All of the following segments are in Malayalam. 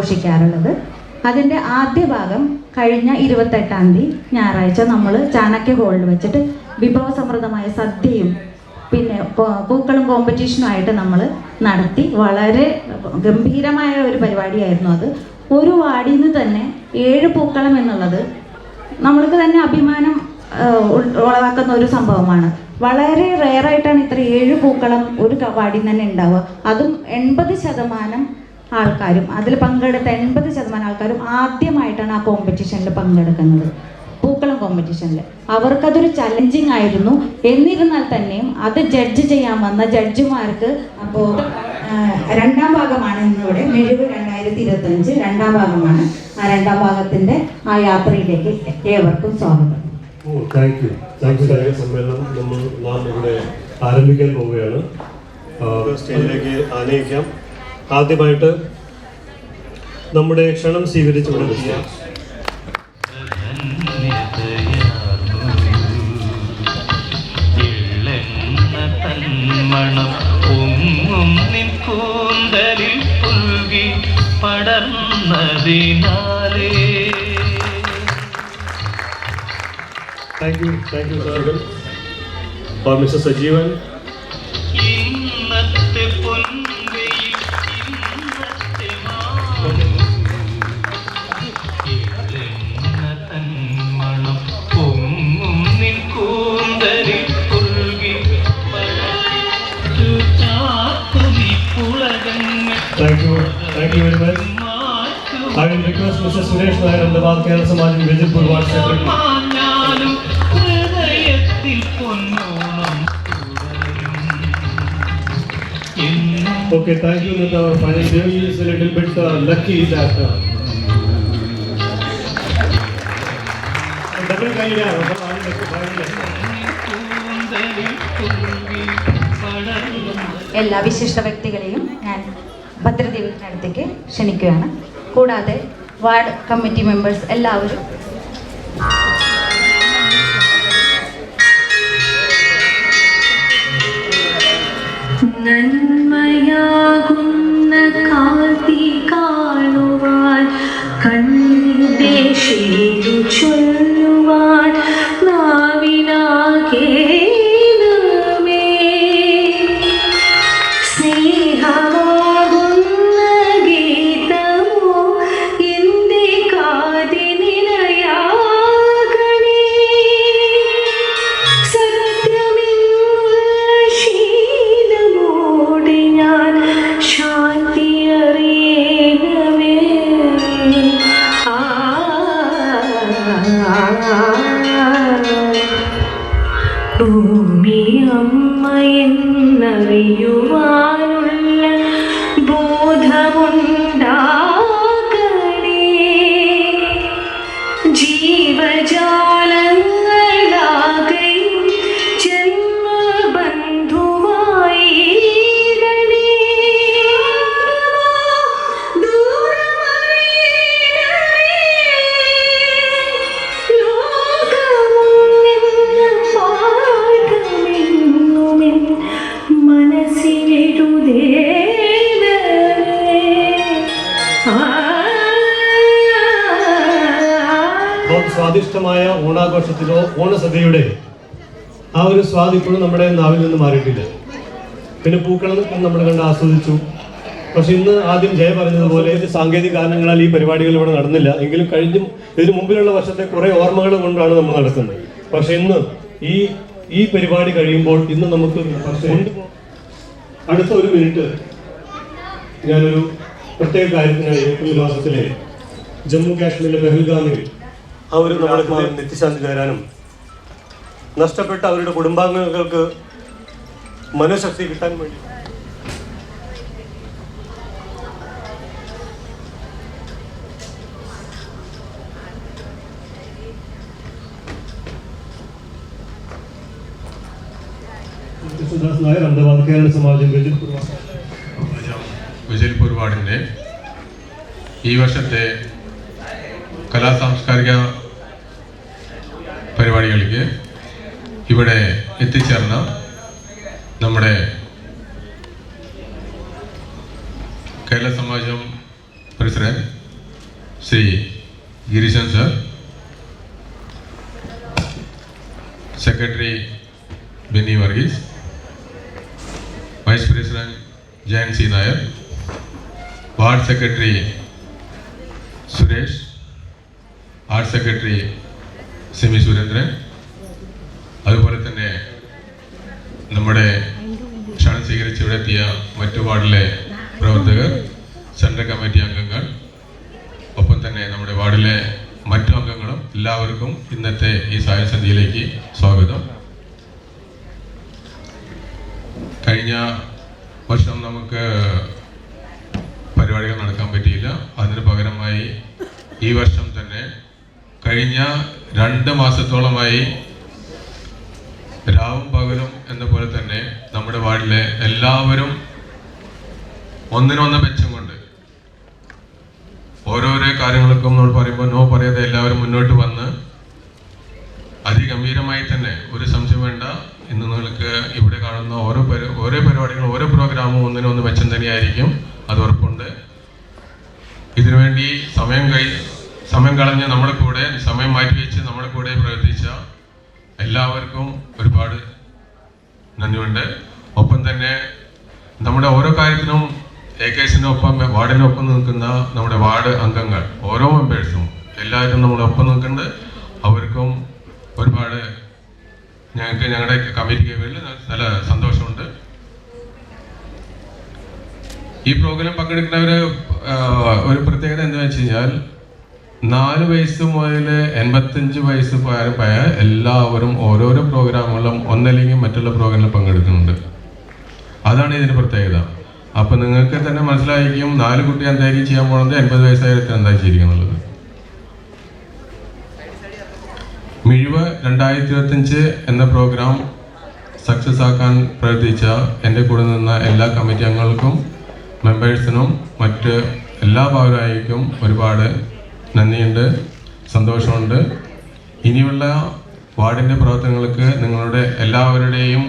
ആഘോഷിക്കാറുള്ളത്. അതിൻ്റെ ആദ്യ ഭാഗം കഴിഞ്ഞ 28-ാം തീയതി ഞായറാഴ്ച നമ്മൾ ചാണക്യ ഹോളിൽ വെച്ചിട്ട് വിഭവസമൃദ്ധമായ സദ്യയും പിന്നെ പൂക്കളും കോമ്പറ്റീഷനുമായിട്ട് നമ്മൾ നടത്തി. വളരെ ഗംഭീരമായ ഒരു പരിപാടിയായിരുന്നു അത്. ഒരു വാർഡിൽ നിന്ന് തന്നെ 7 പൂക്കളം എന്നുള്ളത് നമ്മൾക്ക് തന്നെ അഭിമാനം ഉളവാക്കുന്ന ഒരു സംഭവമാണ്. വളരെ റെയറായിട്ടാണ് ഇത്ര 7 പൂക്കളം ഒരു വാർഡിൽ തന്നെ ഉണ്ടാവുക. അതും 80% ആൾക്കാരും അതിൽ പങ്കെടുത്ത 80% ആൾക്കാരും ആദ്യമായിട്ടാണ് ആ കോമ്പറ്റീഷനിൽ പങ്കെടുക്കുന്നത്, പൂക്കളം കോമ്പറ്റീഷനിൽ. അവർക്കതൊരു ചലഞ്ചിങ് ആയിരുന്നു. എന്നിരുന്നാൽ തന്നെയും അത് ജഡ്ജ് ചെയ്യാൻ വന്ന ജഡ്ജിമാർക്ക് അപ്പോൾ 2ാം ഭാഗമാണ് ഇന്നിവിടെ മെഴുവ് 2025 2ാം ഭാഗമാണ്. ആ 2ാം ഭാഗത്തിൻ്റെ ആ യാത്രയിലേക്ക് ഏവർക്കും സ്വാഗതം. Thank you. സമ്മേളനം നാം ഇവിടെ ആരംഭിക്കാൻ പോവുകയാണ്. സ്റ്റേജിലേക്ക് ആനയിക്കാം. ആദ്യമായിട്ട് നമ്മുടെ ക്ഷണം സ്വീകരിച്ചു കൊടുക്കുക Thank you, sir. For Mr. Sajeevan. Thank you very much. I will request Mr. Suresh Nair, Ahmedabad, Kerala Samaj, Vijaypur Ward Secretary. Okay, thank you. That our final day is a little bit lucky that double idea. എല്ലാ വിശിഷ്ട വ്യക്തികളെയും ഞാൻ ഭദ്രദീപത്തിനടുത്തേക്ക് ക്ഷണിക്കുകയാണ്. കൂടാതെ വാർഡ് കമ്മിറ്റി മെമ്പേഴ്സ് എല്ലാവരും നന്മയാകുന്ന കാത്തി കാണുവാൻ കണ്ണിന്റെ ശീലു ചൊല്ലുവാൻ നാവിനാകെ ഭൂമി അമ്മയെന്നറിയുവാനുള്ള ബോധമുണ്ടാകണേ. ജീവജാലങ്ങളാകെയും ജന്മബന്ധുവായിടണേ. സ്വാദിഷ്ടമായ ഓണാഘോഷത്തിലോ ഓണസദ്യയുടെ ആ ഒരു സ്വാദ് ഇപ്പോഴും നമ്മുടെ നാവിൽ നിന്ന് മാറിയിട്ടില്ല. പിന്നെ പൂക്കളം നമ്മൾ കണ്ട് ആസ്വദിച്ചു. പക്ഷെ ഇന്ന് ആദ്യം ജയ പറഞ്ഞതുപോലെ സാങ്കേതിക കാരണങ്ങളാൽ ഈ പരിപാടികൾ ഇവിടെ നടന്നില്ല. എങ്കിലും ഇതിനു മുമ്പിലുള്ള വർഷത്തെ കുറെ ഓർമ്മകൾ കൊണ്ടാണ് നമ്മൾ നടക്കുന്നത്. പക്ഷെ ഇന്ന് ഈ പരിപാടി കഴിയുമ്പോൾ ഇന്ന് നമുക്ക് അടുത്ത ഒരു മിനിറ്റ് ഞാനൊരു പ്രത്യേക കാര്യത്തിനായി ഏപ്രിൽ മാസത്തിലെ ജമ്മു കാശ്മീരിലെ പെഹൽഗാമിൽ അവർ നമ്മൾക്ക് നിത്യശാന്തി തരാനും നഷ്ടപ്പെട്ട അവരുടെ കുടുംബാംഗങ്ങൾക്ക് മനഃശക്തി കിട്ടാൻ വേണ്ടി അഹമ്മദാബാദ് കേരള സമാജം വിജയപൂർ വാർഡിൻ്റെ ഈ വർഷത്തെ കലാ സാംസ്കാരിക പരിപാടികളിലേക്ക് ഇവിടെ എത്തിച്ചേർന്ന നമ്മുടെ Kerala Samajam president Shri Gireeshan sir, secretary Benny Varghese, vice president Jayan C Nair, ward secretary Suresh, art secretary Simi Surendran, അതുപോലെ തന്നെ നമ്മുടെ ക്ഷണം സ്വീകരിച്ച് ഇവിടെ എത്തിയ മറ്റു വാർഡിലെ പ്രവർത്തകർ, സെൻട്രൽ കമ്മിറ്റി അംഗങ്ങൾ, ഒപ്പം തന്നെ നമ്മുടെ വാർഡിലെ മറ്റു അംഗങ്ങളും എല്ലാവർക്കും ഇന്നത്തെ ഈ സായസന്ധിയിലേക്ക് സ്വാഗതം. കഴിഞ്ഞ വർഷം നമുക്ക് പരിപാടികൾ നടക്കാൻ പറ്റിയില്ല. അതിന് പകരമായി ഈ വർഷം തന്നെ കഴിഞ്ഞ 2 മാസത്തോളമായി രാവും പകലും എന്ന പോലെ തന്നെ നമ്മുടെ വാർഡിലെ എല്ലാവരും ഒന്നിനൊന്ന് മെച്ചം കൊണ്ട് ഓരോരോ കാര്യങ്ങൾക്കും നമ്മൾ പറയുമ്പോൾ നോ പറയാതെ എല്ലാവരും മുന്നോട്ട് വന്ന് അതിഗംഭീരമായി തന്നെ, ഒരു സംശയം വേണ്ട, ഇന്ന് നിങ്ങൾക്ക് ഇവിടെ കാണുന്ന ഓരോ പരിപാടികളും ഓരോ പ്രോഗ്രാമും ഒന്നിനൊന്ന് മെച്ചം തന്നെയായിരിക്കും, അത് ഉറപ്പുണ്ട്. ഇതിനുവേണ്ടി സമയം കളഞ്ഞ് നമ്മുടെ കൂടെ സമയം മാറ്റിവെച്ച് നമ്മുടെ കൂടെ പ്രവർത്തിച്ച എല്ലാവർക്കും ഒരുപാട് നന്ദിയുണ്ട്. ഒപ്പം തന്നെ നമ്മുടെ ഓരോ കാര്യത്തിനും AKSന്റെ ഒപ്പം വാർഡിനൊപ്പം നിൽക്കുന്ന നമ്മുടെ വാർഡ് അംഗങ്ങൾ, ഓരോ മെമ്പേഴ്സും എല്ലാവരും നമ്മളൊപ്പം നിൽക്കുന്നുണ്ട്. അവർക്കും ഒരുപാട് ഞങ്ങളുടെ കമ്മിറ്റിക്ക് വേണ്ടി നല്ല സന്തോഷമുണ്ട്. ഈ പ്രോഗ്രാം പങ്കെടുക്കുന്നവർ ഒരു പ്രത്യേകത എന്താണെന്ന് വെച്ച് കഴിഞ്ഞാൽ 4 വയസ്സ് മുതൽ 85 വയസ്സ് പ്രായമായ എല്ലാവരും ഓരോരോ പ്രോഗ്രാമുകളും ഒന്നല്ലെങ്കിൽ മറ്റുള്ള പ്രോഗ്രാമിൽ പങ്കെടുക്കുന്നുണ്ട്. അതാണ് ഇതിൻ്റെ പ്രത്യേകത. അപ്പം നിങ്ങൾക്ക് തന്നെ മനസ്സിലായിരിക്കും 4 കുട്ടി എന്തായിരിക്കും ചെയ്യാൻ പോകുന്നത്, 80 വയസ്സായിട്ട് എന്താ ചെയ്യുന്നുള്ളത്. മിഴിവ് 2025 എന്ന പ്രോഗ്രാം സക്സസ് ആക്കാൻ പ്രവർത്തിച്ച എൻ്റെ കൂടെ നിന്ന എല്ലാ കമ്മിറ്റി അംഗങ്ങൾക്കും മെമ്പേഴ്സിനും മറ്റ് എല്ലാ ഭാഗമായിരിക്കും ഒരുപാട് നന്ദിയുണ്ട്, സന്തോഷമുണ്ട്. ഇനിയുള്ള വാർഡിൻ്റെ പ്രവർത്തനങ്ങൾക്ക് നിങ്ങളുടെ എല്ലാവരുടെയും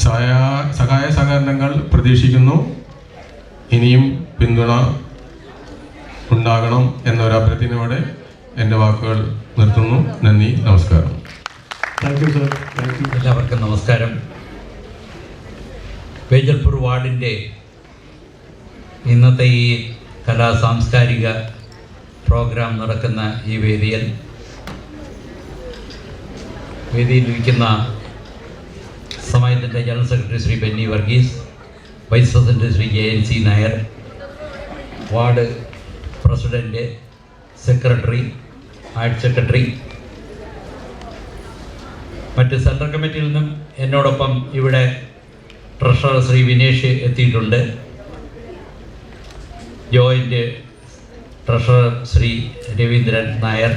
സഹായ സഹകരണങ്ങൾ പ്രതീക്ഷിക്കുന്നു. ഇനിയും പിന്തുണ ഉണ്ടാകണം എന്നൊരു അഭ്യർത്ഥനയോടെ എൻ്റെ വാക്കുകൾ നിർത്തുന്നു. നന്ദി, നമസ്കാരം. Thank you sir. Thank you. എല്ലാവർക്കും നമസ്കാരം. വേജൽപൂർ വാർഡിൻ്റെ ഇന്നത്തെ ഈ കലാ സാംസ്കാരിക പ്രോഗ്രാം നടക്കുന്ന ഈ വേദിയിലിരിക്കുന്ന സമയത്തിൻ്റെ general secretary Shri Benny Varghese, vice president Shri Jayan C Nair, ward president, secretary, art secretary, മറ്റ് സെൻട്രൽ കമ്മിറ്റിയിൽ നിന്നും എന്നോടൊപ്പം ഇവിടെ ട്രഷറർ ശ്രീ വിനേഷ് എത്തിയിട്ടുണ്ട്, ജോയിൻ്റ് ട്രഷറർ ശ്രീ രവീന്ദ്രൻ നായർ,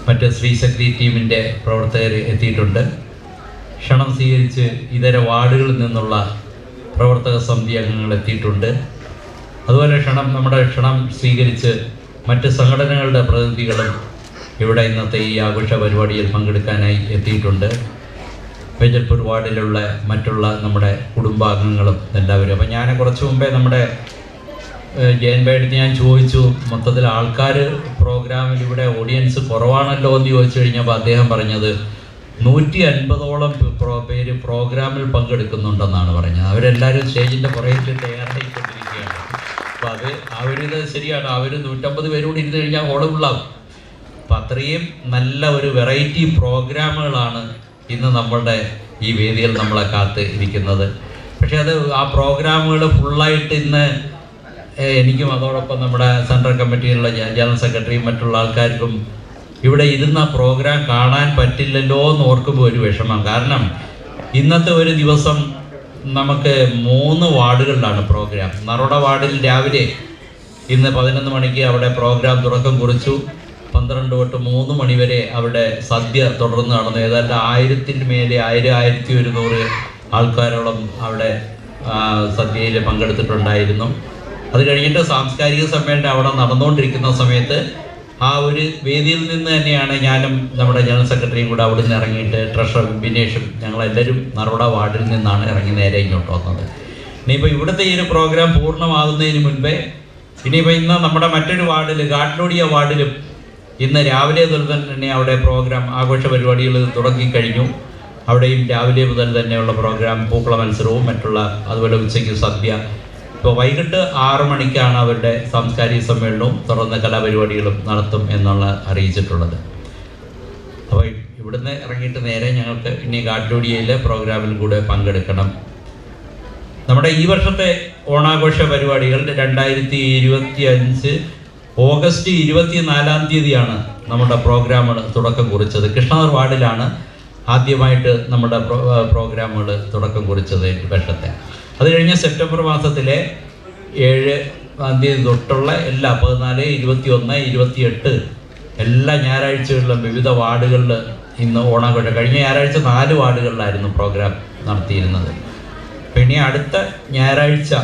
മറ്റ് ശ്രീശക്തി ടീമിൻ്റെ പ്രവർത്തകർ എത്തിയിട്ടുണ്ട്. ക്ഷണം സ്വീകരിച്ച് ഇതര വാർഡുകളിൽ നിന്നുള്ള പ്രവർത്തക സമിതി അംഗങ്ങൾ എത്തിയിട്ടുണ്ട്. അതുപോലെ നമ്മുടെ ക്ഷണം സ്വീകരിച്ച് മറ്റ് സംഘടനകളുടെ പ്രതിനിധികളും ഇവിടെ ഇന്നത്തെ ഈ ആഘോഷ പരിപാടിയിൽ പങ്കെടുക്കാനായി എത്തിയിട്ടുണ്ട്. വേജൽപൂർ വാർഡിലുള്ള മറ്റുള്ള നമ്മുടെ കുടുംബാംഗങ്ങളും എല്ലാവരും. അപ്പം ഞാൻ കുറച്ച് മുമ്പേ നമ്മുടെ ജയൻ ബൈഡത്ത് ഞാൻ ചോദിച്ചു, മൊത്തത്തിൽ ആൾക്കാർ പ്രോഗ്രാമിൽ ഇവിടെ ഓഡിയൻസ് കുറവാണല്ലോ എന്ന് ചോദിച്ചു കഴിഞ്ഞപ്പോൾ അദ്ദേഹം പറഞ്ഞത് 150ഓളം പേര് പ്രോഗ്രാമിൽ പങ്കെടുക്കുന്നുണ്ടെന്നാണ് പറഞ്ഞത്. അവരെല്ലാവരും സ്റ്റേജിൻ്റെ പുറകിൽ തയ്യാറായിക്കൊണ്ടിരിക്കുകയാണ്. അപ്പോൾ അവരിത് ശരിയാണ്, അവർ 150 പേരോട് ഇരുന്ന് കഴിഞ്ഞാൽ ഹോളുള്ളാവും. അപ്പം അത്രയും നല്ല ഒരു വെറൈറ്റി പ്രോഗ്രാമുകളാണ് ഇന്ന് നമ്മളുടെ ഈ വേദിയിൽ നമ്മളെ കാത്ത് ഇരിക്കുന്നത്. പക്ഷേ ആ പ്രോഗ്രാമുകൾ ഫുള്ളായിട്ട് ഇന്ന് എനിക്കും അതോടൊപ്പം നമ്മുടെ സെൻട്രൽ കമ്മിറ്റിയിലുള്ള ജനറൽ സെക്രട്ടറിയും മറ്റുള്ള ആൾക്കാർക്കും ഇവിടെ ഇരുന്ന പ്രോഗ്രാം കാണാൻ പറ്റില്ലല്ലോ എന്ന് ഓർക്കുമ്പോൾ ഒരു വിഷമം. കാരണം ഇന്നത്തെ ഒരു ദിവസം നമുക്ക് 3 വാർഡുകളിലാണ് പ്രോഗ്രാം. നറോഡ വാർഡിൽ രാവിലെ ഇന്ന് 11 മണിക്ക് അവിടെ പ്രോഗ്രാം തുടക്കം കുറിച്ചു. 12 തൊട്ട് 3 മണി വരെ അവിടെ സദ്യ തുടർന്ന് നടന്നു. ഏതാണ്ട് 1000-ന് മേലെ 1100 ആൾക്കാരോളം അവിടെ സദ്യയിൽ പങ്കെടുത്തിട്ടുണ്ടായിരുന്നു. അത് കഴിഞ്ഞിട്ട് സാംസ്കാരിക സമ്മേളനം അവിടെ നടന്നുകൊണ്ടിരിക്കുന്ന സമയത്ത് ആ ഒരു വേദിയിൽ നിന്ന് തന്നെയാണ് ഞാനും നമ്മുടെ ജനറൽ സെക്രട്ടറിയും കൂടെ അവിടെ നിന്ന് ഇറങ്ങിയിട്ട് ട്രഷറർ ബിനേഷും ഞങ്ങളെല്ലാവരും നറോഡ വാർഡിൽ നിന്നാണ് ഇറങ്ങി നേരെ ഇങ്ങോട്ട് വന്നത്. ഇനിയിപ്പോൾ ഇവിടുത്തെ ഈ ഒരു പ്രോഗ്രാം പൂർണ്ണമാകുന്നതിന് മുൻപേ ഇനിയിപ്പോൾ ഇന്ന് നമ്മുടെ മറ്റൊരു വാർഡിൽ ഗാഡ്ലോഡിയ വാർഡിലും ഇന്ന് രാവിലെ മുതൽ തന്നെ അവിടെ പ്രോഗ്രാം ആഘോഷ പരിപാടികൾ തുടങ്ങിക്കഴിഞ്ഞു. അവിടെയും രാവിലെ മുതൽ തന്നെയുള്ള പ്രോഗ്രാം, പൂക്കള മത്സരവും മറ്റുള്ള, അതുപോലെ ഉച്ചയ്ക്ക് സദ്യ. ഇപ്പോൾ വൈകിട്ട് 6 മണിക്കാണ് അവരുടെ സാംസ്കാരിക സമ്മേളനവും തുടർന്ന് കലാപരിപാടികളും നടത്തും എന്നുള്ള അറിയിച്ചിട്ടുള്ളത്. അപ്പോൾ ഇവിടുന്ന് ഇറങ്ങിയിട്ട് നേരെ ഞങ്ങൾക്ക് ഇനി ഗാഡ്ലോഡിയയിലെ പ്രോഗ്രാമിൽ കൂടെ പങ്കെടുക്കണം. നമ്മുടെ ഈ വർഷത്തെ ഓണാഘോഷ പരിപാടികൾ 2025 ഓഗസ്റ്റ് 24-ാം തീയതിയാണ് നമ്മുടെ പ്രോഗ്രാമുകൾ തുടക്കം കുറിച്ചത്. കൃഷ്ണനഗർ വാർഡിലാണ് ആദ്യമായിട്ട് നമ്മുടെ പ്രോഗ്രാമുകൾ തുടക്കം കുറിച്ചത് ഈ വർഷത്തെ. അത് കഴിഞ്ഞ് സെപ്റ്റംബർ മാസത്തിലെ 7-ാം തീയതി തൊട്ടുള്ള എല്ലാ 14, 21, 28 എല്ലാ ഞായറാഴ്ചകളിലും വിവിധ വാർഡുകളിൽ ഇന്ന് ഓണാഘോഷം. കഴിഞ്ഞ ഞായറാഴ്ച 4 വാർഡുകളിലായിരുന്നു പ്രോഗ്രാം നടത്തിയിരുന്നത്. പിന്നെ അടുത്ത ഞായറാഴ്ച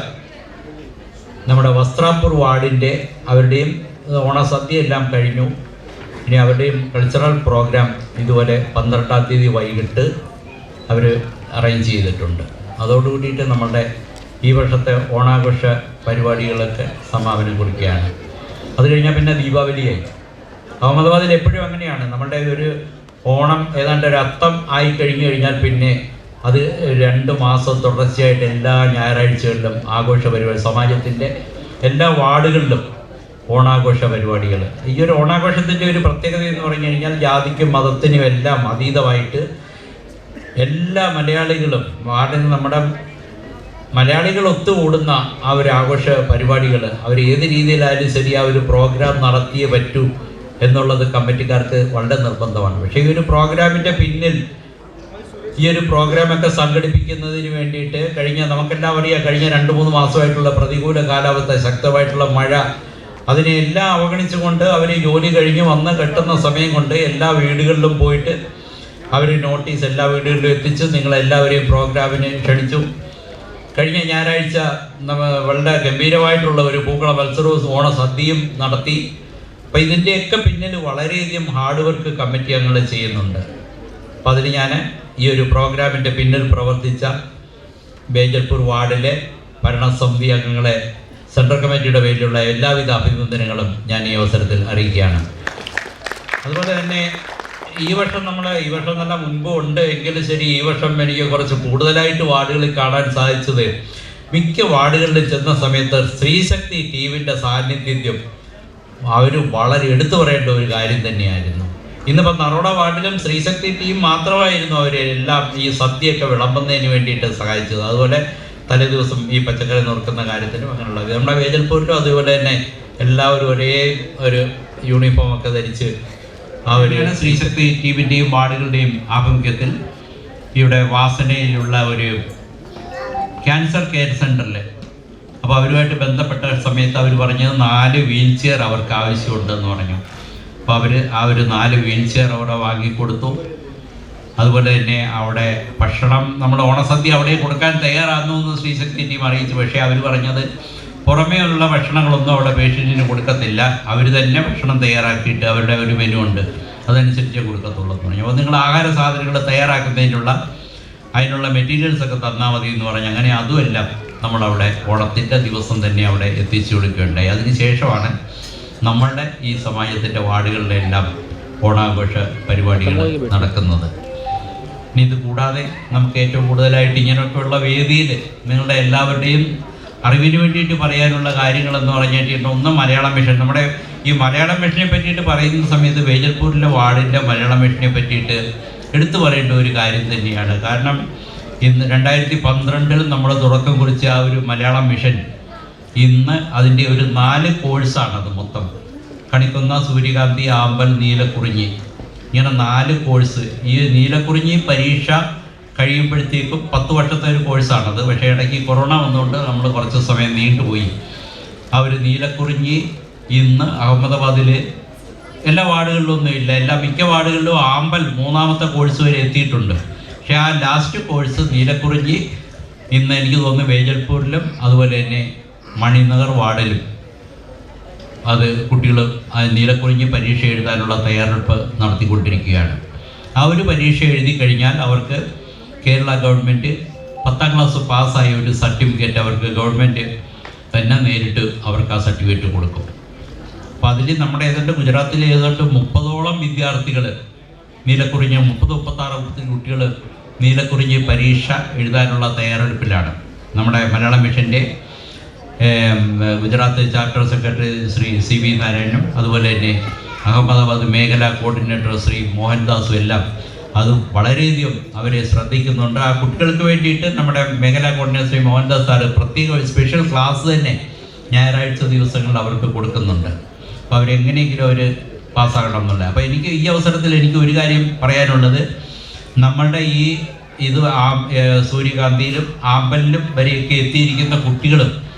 നമ്മുടെ വസ്ത്രാപൂർ വാർഡിൻ്റെ അവരുടെയും ഓണസദ്യ എല്ലാം കഴിഞ്ഞു. ഇനി അവരുടെയും കൾച്ചറൽ പ്രോഗ്രാം ഇതുപോലെ 12-ാം തീയതി വൈകിട്ട് അവർ അറേഞ്ച് ചെയ്തിട്ടുണ്ട്. അതോടുകൂടിയിട്ട് നമ്മളുടെ ഈ വർഷത്തെ ഓണാഘോഷ പരിപാടികളൊക്കെ സമാപനം കുറിക്കുകയാണ്. അത് കഴിഞ്ഞാൽ പിന്നെ ദീപാവലിയായി. അഹമ്മദാബാദിൽ എപ്പോഴും അങ്ങനെയാണ്. നമ്മളുടെ ഒരു ഓണം ഏതാണ്ട് ഒരു അത്തം ആയി കഴിഞ്ഞു കഴിഞ്ഞാൽ പിന്നെ അത് 2 മാസം തുടർച്ചയായിട്ട് എല്ലാ ഞായറാഴ്ചകളിലും ആഘോഷ പരിപാടി, സമാജത്തിൻ്റെ എല്ലാ വാർഡുകളിലും ഓണാഘോഷ പരിപാടികൾ. ഈ ഒരു ഓണാഘോഷത്തിൻ്റെ ഒരു പ്രത്യേകത എന്ന് പറഞ്ഞു കഴിഞ്ഞാൽ ജാതിക്കും മതത്തിനും എല്ലാം അതീതമായിട്ട് എല്ലാ മലയാളികളും വാർഡിൽ നമ്മുടെ മലയാളികൾ ഒത്തുകൂടുന്ന ആ ഒരു ആഘോഷ പരിപാടികൾ അവർ ഏത് രീതിയിലായാലും ശരി ആ ഒരു പ്രോഗ്രാം നടത്തിയേ പറ്റൂ എന്നുള്ളത് കമ്മിറ്റിക്കാർക്ക് വളരെ നിർബന്ധമാണ്. പക്ഷേ ഈ ഒരു പ്രോഗ്രാമിൻ്റെ പിന്നിൽ ഈ ഒരു പ്രോഗ്രാമൊക്കെ സംഘടിപ്പിക്കുന്നതിന് വേണ്ടിയിട്ട് നമുക്കെല്ലാം അറിയാം, കഴിഞ്ഞ 2-3 മാസമായിട്ടുള്ള പ്രതികൂല കാലാവസ്ഥ, ശക്തമായിട്ടുള്ള മഴ, അതിനെല്ലാം അവഗണിച്ചുകൊണ്ട് അവർ ജോലി കഴിഞ്ഞ് വന്ന് കെട്ടുന്ന സമയം കൊണ്ട് എല്ലാ വീടുകളിലും പോയിട്ട് അവർ നോട്ടീസ് എല്ലാ വീടുകളിലും എത്തിച്ച് നിങ്ങളെല്ലാവരെയും പ്രോഗ്രാമിന് ക്ഷണിച്ചു. കഴിഞ്ഞ ഞായറാഴ്ച വളരെ ഗംഭീരമായിട്ടുള്ള ഒരു പൂക്കള മത്സരവും ഓണസദ്യയും നടത്തി. അപ്പോൾ ഇതിൻ്റെയൊക്കെ പിന്നിൽ വളരെയധികം ഹാർഡ് വർക്ക് കമ്മിറ്റി അംഗങ്ങൾ ചെയ്യുന്നുണ്ട്. അപ്പോൾ അതിന് ഞാൻ ഈ ഒരു പ്രോഗ്രാമിൻ്റെ പിന്നിൽ പ്രവർത്തിച്ച ബേജൽപൂർ വാർഡിലെ ഭരണസമിതി അംഗങ്ങളെ സെൻട്രൽ കമ്മിറ്റിയുടെ പേരിലുള്ള എല്ലാവിധ അഭിനന്ദനങ്ങളും ഞാൻ ഈ അവസരത്തിൽ അറിയിക്കുകയാണ്. അതുപോലെ തന്നെ ഈ വർഷം നല്ല മുൻപ് ഉണ്ട് എങ്കിലും ശരി, ഈ വർഷം എനിക്ക് കുറച്ച് കൂടുതലായിട്ട് വാർഡുകളിൽ കാണാൻ സാധിച്ചത്, മിക്ക വാർഡുകളിൽ ചെന്ന സമയത്ത് സ്ത്രീശക്തി ടീമിൻ്റെ സാന്നിധ്യം അവർ വളരെ എടുത്തു പറയേണ്ട ഒരു കാര്യം തന്നെയായിരുന്നു. ഇന്നിപ്പോൾ നറോഡ വാർഡിലും സ്ത്രീശക്തി ടീം മാത്രമായിരുന്നു അവരെല്ലാം ഈ സദ്യയൊക്കെ വിളമ്പുന്നതിന് വേണ്ടിയിട്ട് സഹായിച്ചത്. അതുപോലെ തലേ ദിവസം ഈ പച്ചക്കറി നുറുക്കുന്ന കാര്യത്തിനും അങ്ങനെയുള്ളത്. നമ്മുടെ വേജൽപൂരിലും അതുപോലെ തന്നെ എല്ലാവരും ഒരേ ഒരു യൂണിഫോമൊക്കെ ധരിച്ച് ആ ഒരു സ്ത്രീശക്തി ടീമിൻ്റെയും വാർഡുകളുടെയും ആഭിമുഖ്യത്തിൽ ഇവിടെ വാസനയിലുള്ള ഒരു ക്യാൻസർ കെയർ സെൻ്ററിൽ, അപ്പോൾ അവരുമായിട്ട് ബന്ധപ്പെട്ട സമയത്ത് അവർ പറഞ്ഞത് 4 വീൽ ചെയർ അവർക്ക് ആവശ്യമുണ്ടെന്ന് പറഞ്ഞു. അപ്പോൾ അവർ ആ ഒരു 4 വീൽ ചെയർ അവിടെ വാങ്ങിക്കൊടുത്തു. അതുപോലെ തന്നെ അവിടെ ഭക്ഷണം, നമ്മൾ ഓണസദ്യ അവിടെ കൊടുക്കാൻ തയ്യാറാകുന്നു എന്ന് സ്ത്രീശക്തി ടീം അറിയിച്ചു. പക്ഷേ അവർ പറഞ്ഞത് പുറമേ ഉള്ള ഭക്ഷണങ്ങളൊന്നും അവിടെ പേഷ്യൻറ്റിന് കൊടുക്കത്തില്ല, അവർ തന്നെ ഭക്ഷണം തയ്യാറാക്കിയിട്ട് അവരുടെ ഒരു മെനു ഉണ്ട്, അതനുസരിച്ചേ കൊടുക്കത്തുള്ളൂ എന്ന് പറഞ്ഞു. അപ്പോൾ നിങ്ങൾ ആഹാര സാധനങ്ങൾ അതിനുള്ള മെറ്റീരിയൽസൊക്കെ തന്നാൽ മതി എന്ന് പറഞ്ഞു. അങ്ങനെ അതുമെല്ലാം നമ്മളവിടെ ഓണത്തിൻ്റെ ദിവസം തന്നെ അവിടെ എത്തിച്ചു കൊടുക്കുകയുണ്ടായി. അതിനുശേഷമാണ് നമ്മളുടെ ഈ സമാജത്തിൻ്റെ വാർഡുകളിലെല്ലാം ഓണാഘോഷ പരിപാടികൾ നടക്കുന്നത്. ഇനി ഇത് കൂടാതെ നമുക്ക് ഏറ്റവും കൂടുതലായിട്ട് ഇങ്ങനെയൊക്കെയുള്ള വേദിയിൽ നിങ്ങളുടെ എല്ലാവരുടെയും അറിവിന് വേണ്ടിയിട്ട് പറയാനുള്ള കാര്യങ്ങളെന്ന് പറഞ്ഞിട്ട് ഒന്ന് മലയാളം മിഷൻ. നമ്മുടെ ഈ മലയാളം മിഷനെ പറ്റിയിട്ട് പറയുന്ന സമയത്ത് വേജൽപൂരിലെ വാർഡിൻ്റെ മലയാളം മിഷനെ പറ്റിയിട്ട് എടുത്തു പറയേണ്ട ഒരു കാര്യം തന്നെയാണ്. കാരണം ഇന്ന് 2012 നമ്മൾ തുടക്കം കുറിച്ച ആ ഒരു മലയാളം മിഷൻ ഇന്ന് അതിൻ്റെ ഒരു 4 കോഴ്സാണത് മൊത്തം. കണിക്കുന്ന, സൂര്യകാന്തി, ആമ്പൽ, നീലക്കുറിഞ്ഞി, ഇങ്ങനെ 4 കോഴ്സ്. ഈ നീലക്കുറിഞ്ഞി പരീക്ഷ കഴിയുമ്പോഴത്തേക്കും 10 വർഷത്തെ ഒരു കോഴ്സാണത്. പക്ഷേ ഇടയ്ക്ക് കൊറോണ വന്നുകൊണ്ട് നമ്മൾ കുറച്ച് സമയം നീണ്ടുപോയി. ആ ഒരു നീലക്കുറിഞ്ഞി ഇന്ന് അഹമ്മദാബാദിൽ എല്ലാ വാർഡുകളിലൊന്നും ഇല്ല, മിക്ക വാർഡുകളിലും ആമ്പൽ 3ാമത്തെ കോഴ്സ് വരെ എത്തിയിട്ടുണ്ട്. പക്ഷേ ആ ലാസ്റ്റ് കോഴ്സ് നീലക്കുറിഞ്ഞി ഇന്ന് എനിക്ക് തോന്നുന്നു വേജൽപൂരിലും അതുപോലെ തന്നെ മണിനഗർ വാർഡിലും അത് കുട്ടികൾ നീലക്കുറിഞ്ഞി പരീക്ഷ എഴുതാനുള്ള തയ്യാറെടുപ്പ് നടത്തിക്കൊണ്ടിരിക്കുകയാണ്. ആ ഒരു പരീക്ഷ എഴുതി കഴിഞ്ഞാൽ അവർക്ക് കേരള ഗവൺമെൻറ് 10ാം ക്ലാസ് പാസ്സായ ഒരു സർട്ടിഫിക്കറ്റ് അവർക്ക് ഗവൺമെൻറ് തന്നെ നേരിട്ട് അവർക്ക് ആ സർട്ടിഫിക്കറ്റ് കൊടുക്കും. അപ്പോൾ അതിൽ നമ്മുടെ ഏതാണ്ട് ഗുജറാത്തിലെ ഏതാണ്ട് 30ഓളം വിദ്യാർത്ഥികൾ നീലക്കുറിഞ്ഞ് 30-36 കുട്ടികൾ നീലക്കുറിഞ്ഞ് പരീക്ഷ എഴുതാനുള്ള തയ്യാറെടുപ്പിലാണ്. നമ്മുടെ മലയാളം മിഷൻ്റെ Gujarat chapter secretary Shri CV നാരായണനും അതുപോലെ തന്നെ അഹമ്മദാബാദ് മേഖലാ കോർഡിനേറ്റർ ശ്രീ മോഹൻദാസും എല്ലാം അത് വളരെയധികം അവരെ ശ്രദ്ധിക്കുന്നുണ്ട്. ആ കുട്ടികൾക്ക് വേണ്ടിയിട്ട് നമ്മുടെ മേഖലാ കോർഡിനേറ്റർ ശ്രീ മോഹൻദാസ് സാറ് പ്രത്യേക സ്പെഷ്യൽ ക്ലാസ് തന്നെ ഞായറാഴ്ച ദിവസങ്ങളിൽ അവർക്ക് കൊടുക്കുന്നുണ്ട്. അപ്പോൾ അവരെങ്ങനെയെങ്കിലും അവർ പാസ്സാകണം എന്നുള്ളത്. അപ്പോൾ എനിക്ക് ഈ അവസരത്തിൽ എനിക്ക് ഒരു കാര്യം പറയാനുള്ളത്, നമ്മളുടെ ഇത് സൂര്യകാന്തിയിലും ആമ്പലിലും വരെയൊക്കെ എത്തിയിരിക്കുന്ന കുട്ടികളും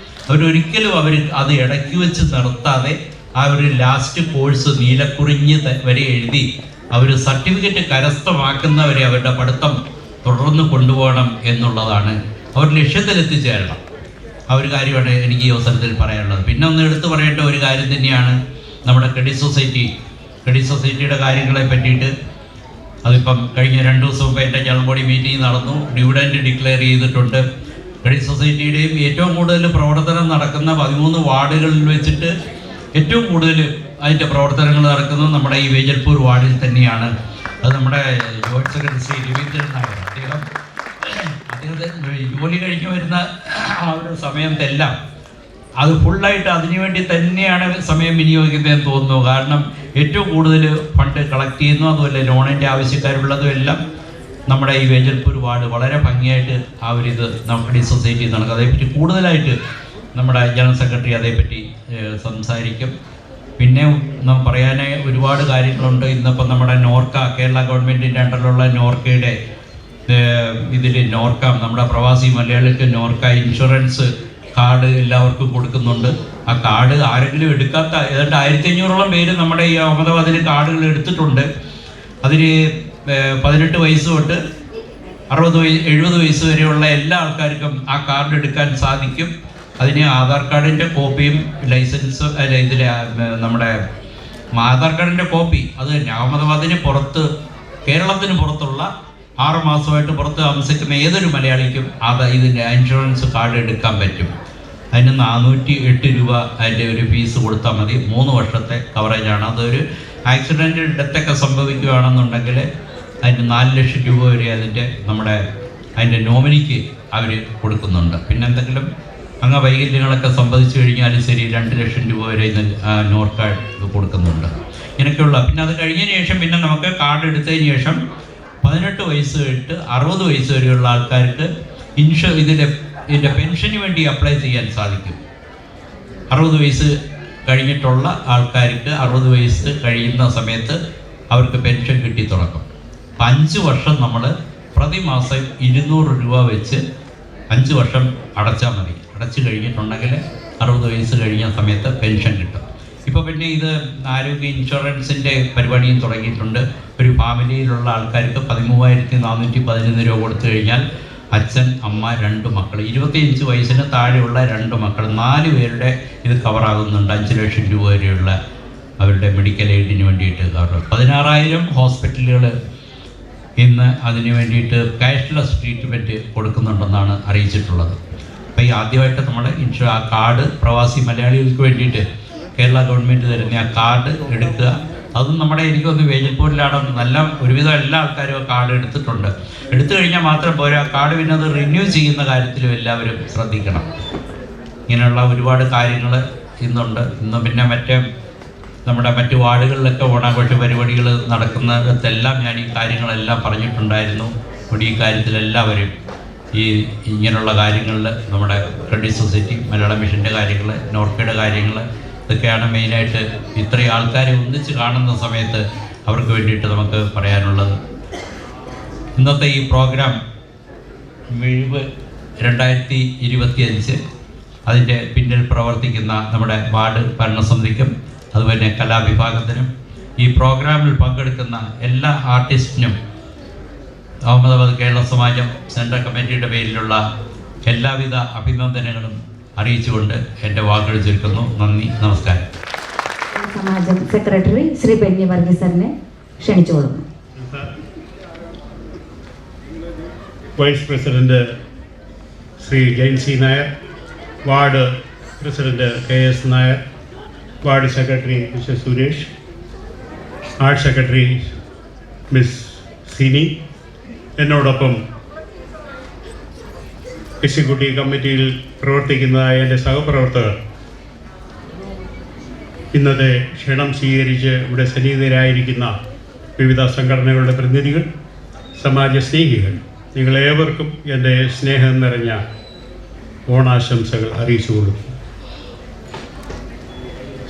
അവരൊരിക്കലും അത് ഇടയ്ക്ക് വെച്ച് നിർത്താതെ ആ ഒരു ലാസ്റ്റ് കോഴ്സ് നീലക്കുറിഞ്ഞ് വരെ എഴുതി അവർ സർട്ടിഫിക്കറ്റ് കരസ്ഥമാക്കുന്നവരെ അവരുടെ പഠിത്തം തുടർന്ന് കൊണ്ടുപോകണം എന്നുള്ളതാണ്. അവർ ലക്ഷ്യത്തിലെത്തിച്ചേരണം. ആ ഒരു കാര്യമാണ് എനിക്ക് ഈ അവസരത്തിൽ പറയാനുള്ളത്. പിന്നെ ഒന്ന് എടുത്തു പറയേണ്ട ഒരു കാര്യം തന്നെയാണ് നമ്മുടെ ക്രെഡിറ്റ് സൊസൈറ്റിയുടെ കാര്യങ്ങളെ പറ്റിയിട്ട്. അതിപ്പം കഴിഞ്ഞ 2 ദിവസം മുമ്പ് എൻ്റെ ജനറൽ ബോഡി മീറ്റിംഗ് നടന്നു. ഡിവിഡൻഡ് ഡിക്ലെയർ ചെയ്തിട്ടുണ്ട്. ക്രെഡിറ്റ് സൊസൈറ്റിയുടെയും ഏറ്റവും കൂടുതൽ പ്രവർത്തനം നടക്കുന്ന 13 വാർഡുകളിൽ വെച്ചിട്ട് ഏറ്റവും കൂടുതൽ അതിൻ്റെ പ്രവർത്തനങ്ങൾ നടക്കുന്നത് നമ്മുടെ ഈ വേജൽപൂർ വാർഡിൽ തന്നെയാണ്. അത് നമ്മുടെ ജോയിന്റ് സെക്രട്ടറി ശ്രീ രവീന്ദ്രൻ നായർ, അദ്ദേഹത്തെ ജോലി കഴിഞ്ഞ് വരുന്ന ആ ഒരു സമയത്തെല്ലാം അത് ഫുള്ളായിട്ട് അതിനുവേണ്ടി തന്നെയാണ് സമയം വിനിയോഗിക്കുന്നതെന്ന് തോന്നുന്നു. കാരണം ഏറ്റവും കൂടുതൽ ഫണ്ട് കളക്ട് ചെയ്യുന്നു, അതുപോലെ ലോണിൻ്റെ ആവശ്യക്കാരുള്ളതും എല്ലാം നമ്മുടെ ഈ വേജൽപൂർ വാർഡ് വളരെ ഭംഗിയായിട്ട് ആ ഒരു ഇത് നമ്മുടെ ഈ സൊസൈറ്റി നടക്കും. അതേപ്പറ്റി കൂടുതലായിട്ട് നമ്മുടെ ജനറൽ സെക്രട്ടറി അതേപ്പറ്റി സംസാരിക്കും. പിന്നെ പറയാൻ ഒരുപാട് കാര്യങ്ങളുണ്ട്. ഇന്നിപ്പം നമ്മുടെ നോർക്ക, കേരള ഗവൺമെൻറ്റിൻ്റെ അണ്ടറിലുള്ള നോർക്കയുടെ ഇതിൽ നോർക്ക നമ്മുടെ പ്രവാസി മലയാളികൾക്ക് നോർക്ക ഇൻഷുറൻസ് കാർഡ് എല്ലാവർക്കും കൊടുക്കുന്നുണ്ട്. ആ കാർഡ് ആരെങ്കിലും എടുക്കാത്ത ഏതാണ്ട് 1500ഓളം പേര് നമ്മുടെ ഈ അഹമ്മദാബാദിൽ കാർഡുകൾ എടുത്തിട്ടുണ്ട്. അതിൽ 18 വയസ്സ് തൊട്ട് 70 വയസ്സ് വരെയുള്ള എല്ലാ ആൾക്കാർക്കും ആ കാർഡ് എടുക്കാൻ സാധിക്കും. അതിന് ആധാർ കാർഡിൻ്റെ കോപ്പിയും ലൈസൻസ് ഇതിലെ നമ്മുടെ ആധാർ കാർഡിൻ്റെ കോപ്പി അത് തന്നെ അഹമ്മദാബാദിന് പുറത്ത് കേരളത്തിന് പുറത്തുള്ള 6 മാസമായിട്ട് പുറത്ത് താമസിക്കുന്ന ഏതൊരു മലയാളിക്കും ഇതിൻ്റെ ഇൻഷുറൻസ് കാർഡ് എടുക്കാൻ പറ്റും. അതിന് 408 രൂപ അതിൻ്റെ ഒരു ഫീസ് കൊടുത്താൽ മതി. 3 വർഷത്തെ കവറേജാണ്. അതൊരു ആക്സിഡൻറ്റ് ഡെത്തൊക്കെ സംഭവിക്കുകയാണെന്നുണ്ടെങ്കിൽ അതിന് 4 ലക്ഷം രൂപ വരെ അതിൻ്റെ നോമിനിക്ക് അവർ കൊടുക്കുന്നുണ്ട്. പിന്നെ എന്തെങ്കിലും വൈകല്യങ്ങളൊക്കെ സംഭവിച്ചു കഴിഞ്ഞാൽ ശരി 2 ലക്ഷം രൂപ വരെ നോർക്ക കൊടുക്കുന്നുണ്ട്. ഇങ്ങനെയൊക്കെയുള്ള പിന്നെ അത് കഴിഞ്ഞതിന് ശേഷം പിന്നെ നമുക്ക് കാർഡ് എടുത്തതിന് ശേഷം 18 വയസ്സ് തൊട്ട് 60 വയസ്സ് വരെയുള്ള ആൾക്കാർക്ക് ഇതിൻ്റെ പെൻഷന് വേണ്ടി അപ്ലൈ ചെയ്യാൻ സാധിക്കും. 60 വയസ്സ് കഴിഞ്ഞിട്ടുള്ള ആൾക്കാർക്ക് 60 വയസ്സ് കഴിയുന്ന സമയത്ത് അവർക്ക് പെൻഷൻ കിട്ടി തുടങ്ങും. 5 വർഷം നമ്മൾ പ്രതിമാസം 200 രൂപ വെച്ച് 5 വർഷം അടച്ചാൽ മതി. അടച്ചു കഴിഞ്ഞിട്ടുണ്ടെങ്കിൽ 60 വയസ്സ് കഴിഞ്ഞ സമയത്ത് പെൻഷൻ കിട്ടും. ഇപ്പോൾ പിന്നെ ഇത് ആരോഗ്യ ഇൻഷുറൻസിൻ്റെ പരിപാടിയും തുടങ്ങിയിട്ടുണ്ട്. ഒരു ഫാമിലിയിലുള്ള ആൾക്കാർക്ക് 13,411 രൂപ കൊടുത്തു കഴിഞ്ഞാൽ അച്ഛൻ, അമ്മ, 2 മക്കൾ, 25 വയസ്സിന് താഴെയുള്ള 2 മക്കൾ 4 പേരുടെ ഇത് കവറാകുന്നുണ്ട്. 5 ലക്ഷം രൂപ വരെയുള്ള അവരുടെ മെഡിക്കൽ എയ്ഡിന് വേണ്ടിയിട്ട് കവർ. 16,000 ഹോസ്പിറ്റലുകൾ ഇന്ന് അതിന് വേണ്ടിയിട്ട് ക്യാഷ്ലെസ് ട്രീറ്റ്മെൻറ്റ് കൊടുക്കുന്നുണ്ടെന്നാണ് അറിയിച്ചിട്ടുള്ളത്. അപ്പോൾ ഈ ആദ്യമായിട്ട് നമ്മൾ ആ കാർഡ് പ്രവാസി മലയാളികൾക്ക് വേണ്ടിയിട്ട് കേരള ഗവൺമെൻറ് തരുന്ന ആ കാർഡ് എടുക്കുക. അതും നമ്മുടെ എനിക്കൊന്ന് വേജൽപൂരിലാണ് ഒരുവിധം എല്ലാ ആൾക്കാരും ആ കാർഡ് എടുത്തിട്ടുണ്ട്. എടുത്തു കഴിഞ്ഞാൽ മാത്രം പോരാ, കാർഡ് പിന്നെ അത് റിന്യൂ ചെയ്യുന്ന കാര്യത്തിലും എല്ലാവരും ശ്രദ്ധിക്കണം. ഇങ്ങനെയുള്ള ഒരുപാട് കാര്യങ്ങൾ ഇന്നുണ്ട്. ഇന്ന് പിന്നെ നമ്മുടെ മറ്റു വാർഡുകളിലൊക്കെ ഓണാഘോഷ പരിപാടികൾ നടക്കുന്നിടത്തെല്ലാം ഞാൻ ഈ കാര്യങ്ങളെല്ലാം പറഞ്ഞിട്ടുണ്ടായിരുന്നു. ഇവിടെ ഈ കാര്യത്തിലെല്ലാവരും ഇങ്ങനെയുള്ള കാര്യങ്ങളിൽ നമ്മുടെ ക്രെഡിറ്റ് സൊസൈറ്റി, മലയാളം മിഷൻ്റെ കാര്യങ്ങൾ, നോർക്കയുടെ കാര്യങ്ങൾ ഇതൊക്കെയാണ് മെയിനായിട്ട് ഇത്രയും ആൾക്കാരെ ഒന്നിച്ച് കാണുന്ന സമയത്ത് അവർക്ക് വേണ്ടിയിട്ട് നമുക്ക് പറയാനുള്ളത്. ഇന്നത്തെ ഈ പ്രോഗ്രാം മിഴിവ് 2025 അതിൻ്റെ പിന്നിൽ പ്രവർത്തിക്കുന്ന നമ്മുടെ വാർഡ് ഭരണസമിതിക്കും അതുപോലെ കലാവിഭാഗത്തിനും ഈ പ്രോഗ്രാമിൽ പങ്കെടുക്കുന്ന എല്ലാ ആർട്ടിസ്റ്റിനും അഹമ്മദാബാദ് കേരള സമാജം സെൻട്രൽ കമ്മിറ്റിയുടെ പേരിലുള്ള എല്ലാവിധ അഭിനന്ദനങ്ങളും അറിയിച്ചുകൊണ്ട് എൻ്റെ വാക്കുകൾ ചുരുക്കുന്നു. നന്ദി, നമസ്കാരം. സമാജം സെക്രട്ടറി ശ്രീ ബെന്നി വർഗീസ് സാറിനെ ക്ഷണിച്ചുകൊള്ളുന്നു. Vice president Shri Jayan C Nair, ward president KS Nair, ward secretary mister Suresh, art secretary miss Sini, എന്നോടൊപ്പം എക്സിക്യൂട്ടീവ് കമ്മിറ്റിയിൽ പ്രവർത്തിക്കുന്നതായ എൻ്റെ സഹപ്രവർത്തകർ, ഇന്നത്തെ ക്ഷണം സ്വീകരിച്ച് ഇവിടെ സന്നിഹിതരായിരിക്കുന്ന വിവിധ സംഘടനകളുടെ പ്രതിനിധികൾ, സമാജ സ്നേഹികൾ, നിങ്ങളേവർക്കും എൻ്റെ സ്നേഹം നിറഞ്ഞ ഓണാശംസകൾ അറിയിച്ചുകൊള്ളുന്നു.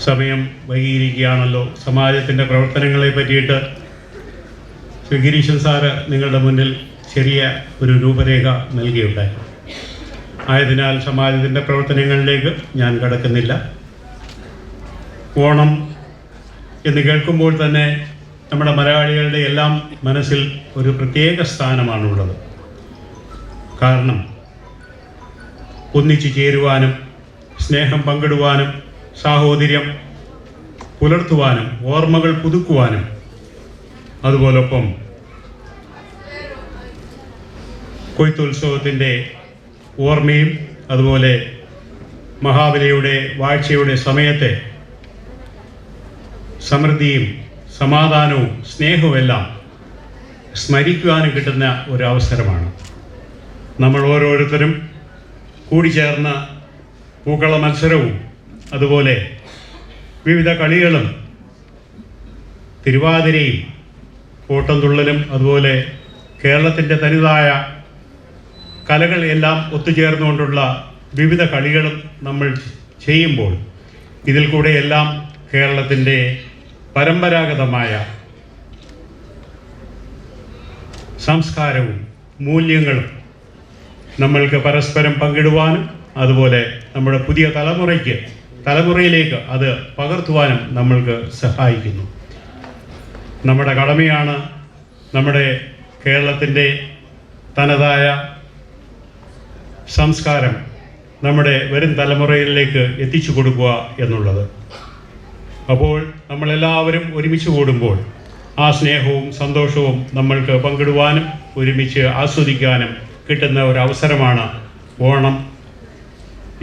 സമയം വൈകിയിരിക്കുകയാണല്ലോ. സമാജത്തിൻ്റെ പ്രവർത്തനങ്ങളെ പറ്റിയിട്ട് ശ്രീ ഗിരീശൻ സാറ് നിങ്ങളുടെ മുന്നിൽ ചെറിയ ഒരു രൂപരേഖ നൽകിയുണ്ടായി. ആയതിനാൽ സമാജത്തിൻ്റെ പ്രവർത്തനങ്ങളിലേക്ക് ഞാൻ കടക്കുന്നില്ല. ഓണം എന്ന് കേൾക്കുമ്പോൾ തന്നെ നമ്മുടെ മലയാളികളുടെ എല്ലാം മനസ്സിൽ ഒരു പ്രത്യേക സ്ഥാനമാണുള്ളത്. കാരണം ഒന്നിച്ചു ചേരുവാനും സ്നേഹം പങ്കിടുവാനും സാഹോദര്യം പുലർത്തുവാനും ഓർമ്മകൾ പുതുക്കുവാനും അതുപോലൊപ്പം കൊയ്ത്തുത്സവത്തിൻ്റെ ഓർമ്മയും അതുപോലെ മഹാബലിയുടെ വാഴ്ചയുടെ സമയത്തെ സമൃദ്ധിയും സമാധാനവും സ്നേഹവുമെല്ലാം സ്മരിക്കുവാനും കിട്ടുന്ന ഒരു അവസരമാണ്. നമ്മൾ ഓരോരുത്തരും കൂടിച്ചേർന്ന പൂക്കള മത്സരവും അതുപോലെ വിവിധ കളികളും തിരുവാതിരയും ഓട്ടംതുള്ളലും അതുപോലെ കേരളത്തിൻ്റെ തനതായ കലകൾ എല്ലാം ഒത്തുചേർന്നുകൊണ്ടുള്ള വിവിധ കളികളും നമ്മൾ ചെയ്യുമ്പോൾ ഇതിൽ കൂടെ എല്ലാം കേരളത്തിൻ്റെ പരമ്പരാഗതമായ സംസ്കാരവും മൂല്യങ്ങളും നമ്മൾക്ക് പരസ്പരം പങ്കിടുവാനും അതുപോലെ നമ്മുടെ പുതിയ തലമുറയിലേക്ക് അത് പകർത്തുവാനും നമ്മൾക്ക് സഹായിക്കുന്നു. നമ്മുടെ കടമയാണ് നമ്മുടെ കേരളത്തിൻ്റെ തനതായ സംസ്കാരം നമ്മുടെ വരും തലമുറയിലേക്ക് എത്തിച്ചു കൊടുക്കുക എന്നുള്ളത്. അപ്പോൾ നമ്മളെല്ലാവരും ഒരുമിച്ച് കൂടുമ്പോൾ ആ സ്നേഹവും സന്തോഷവും നമ്മൾക്ക് പങ്കിടുവാനും ഒരുമിച്ച് ആസ്വദിക്കാനും കിട്ടുന്ന ഒരു അവസരമാണ് ഓണം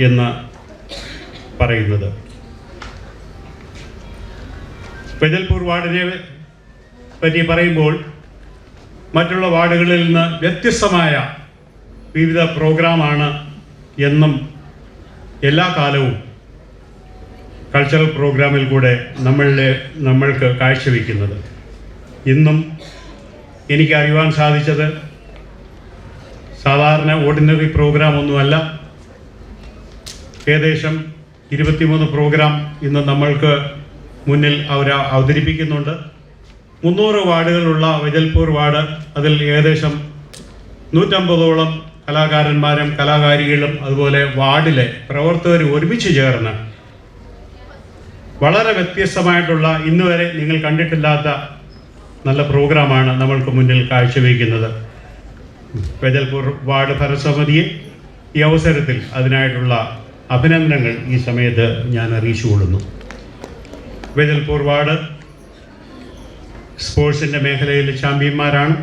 എന്ന് പറയുന്നത്. വെജൽപൂർ വാർഡിനെ പറ്റി പറയുമ്പോൾ മറ്റുള്ള വാർഡുകളിൽ നിന്ന് വ്യത്യസ്തമായ വിവിധ പ്രോഗ്രാമാണ് എല്ലാ കാലവും കൾച്ചറൽ പ്രോഗ്രാമിൽ കൂടെ നമ്മൾക്ക് കാഴ്ചവെക്കുന്നത്. ഇന്നും എനിക്ക് അറിയുവാൻ സാധിച്ചത് സാധാരണ ഓർഡിനറി പ്രോഗ്രാം ഒന്നുമല്ല. ഏകദേശം 23 പ്രോഗ്രാം ഇന്ന് നമ്മൾക്ക് മുന്നിൽ അവർ അവതരിപ്പിക്കുന്നുണ്ട്. 300 വാർഡുകളുള്ള വെജൽപൂർ വാർഡ്, അതിൽ ഏകദേശം 150ഓളം കലാകാരന്മാരും കലാകാരികളും അതുപോലെ വാർഡിലെ പ്രവർത്തകരും ഒരുമിച്ച് ചേർന്ന് വളരെ വ്യത്യസ്തമായിട്ടുള്ള ഇന്നുവരെ നിങ്ങൾ കണ്ടിട്ടില്ലാത്ത നല്ല പ്രോഗ്രാമാണ് നമ്മൾക്ക് മുന്നിൽ കാഴ്ചവെക്കുന്നത്. വെജൽപൂർ വാർഡ് ഭരണസമിതിയെ ഈ അവസരത്തിൽ അതിനായിട്ടുള്ള അഭിനന്ദനങ്ങൾ ഈ സമയത്ത് ഞാൻ അറിയിച്ചുകൊള്ളുന്നു. വെജൽപൂർ വാർഡ് സ്പോർട്സിൻ്റെ മേഖലയിൽ ചാമ്പ്യന്മാരാണ്.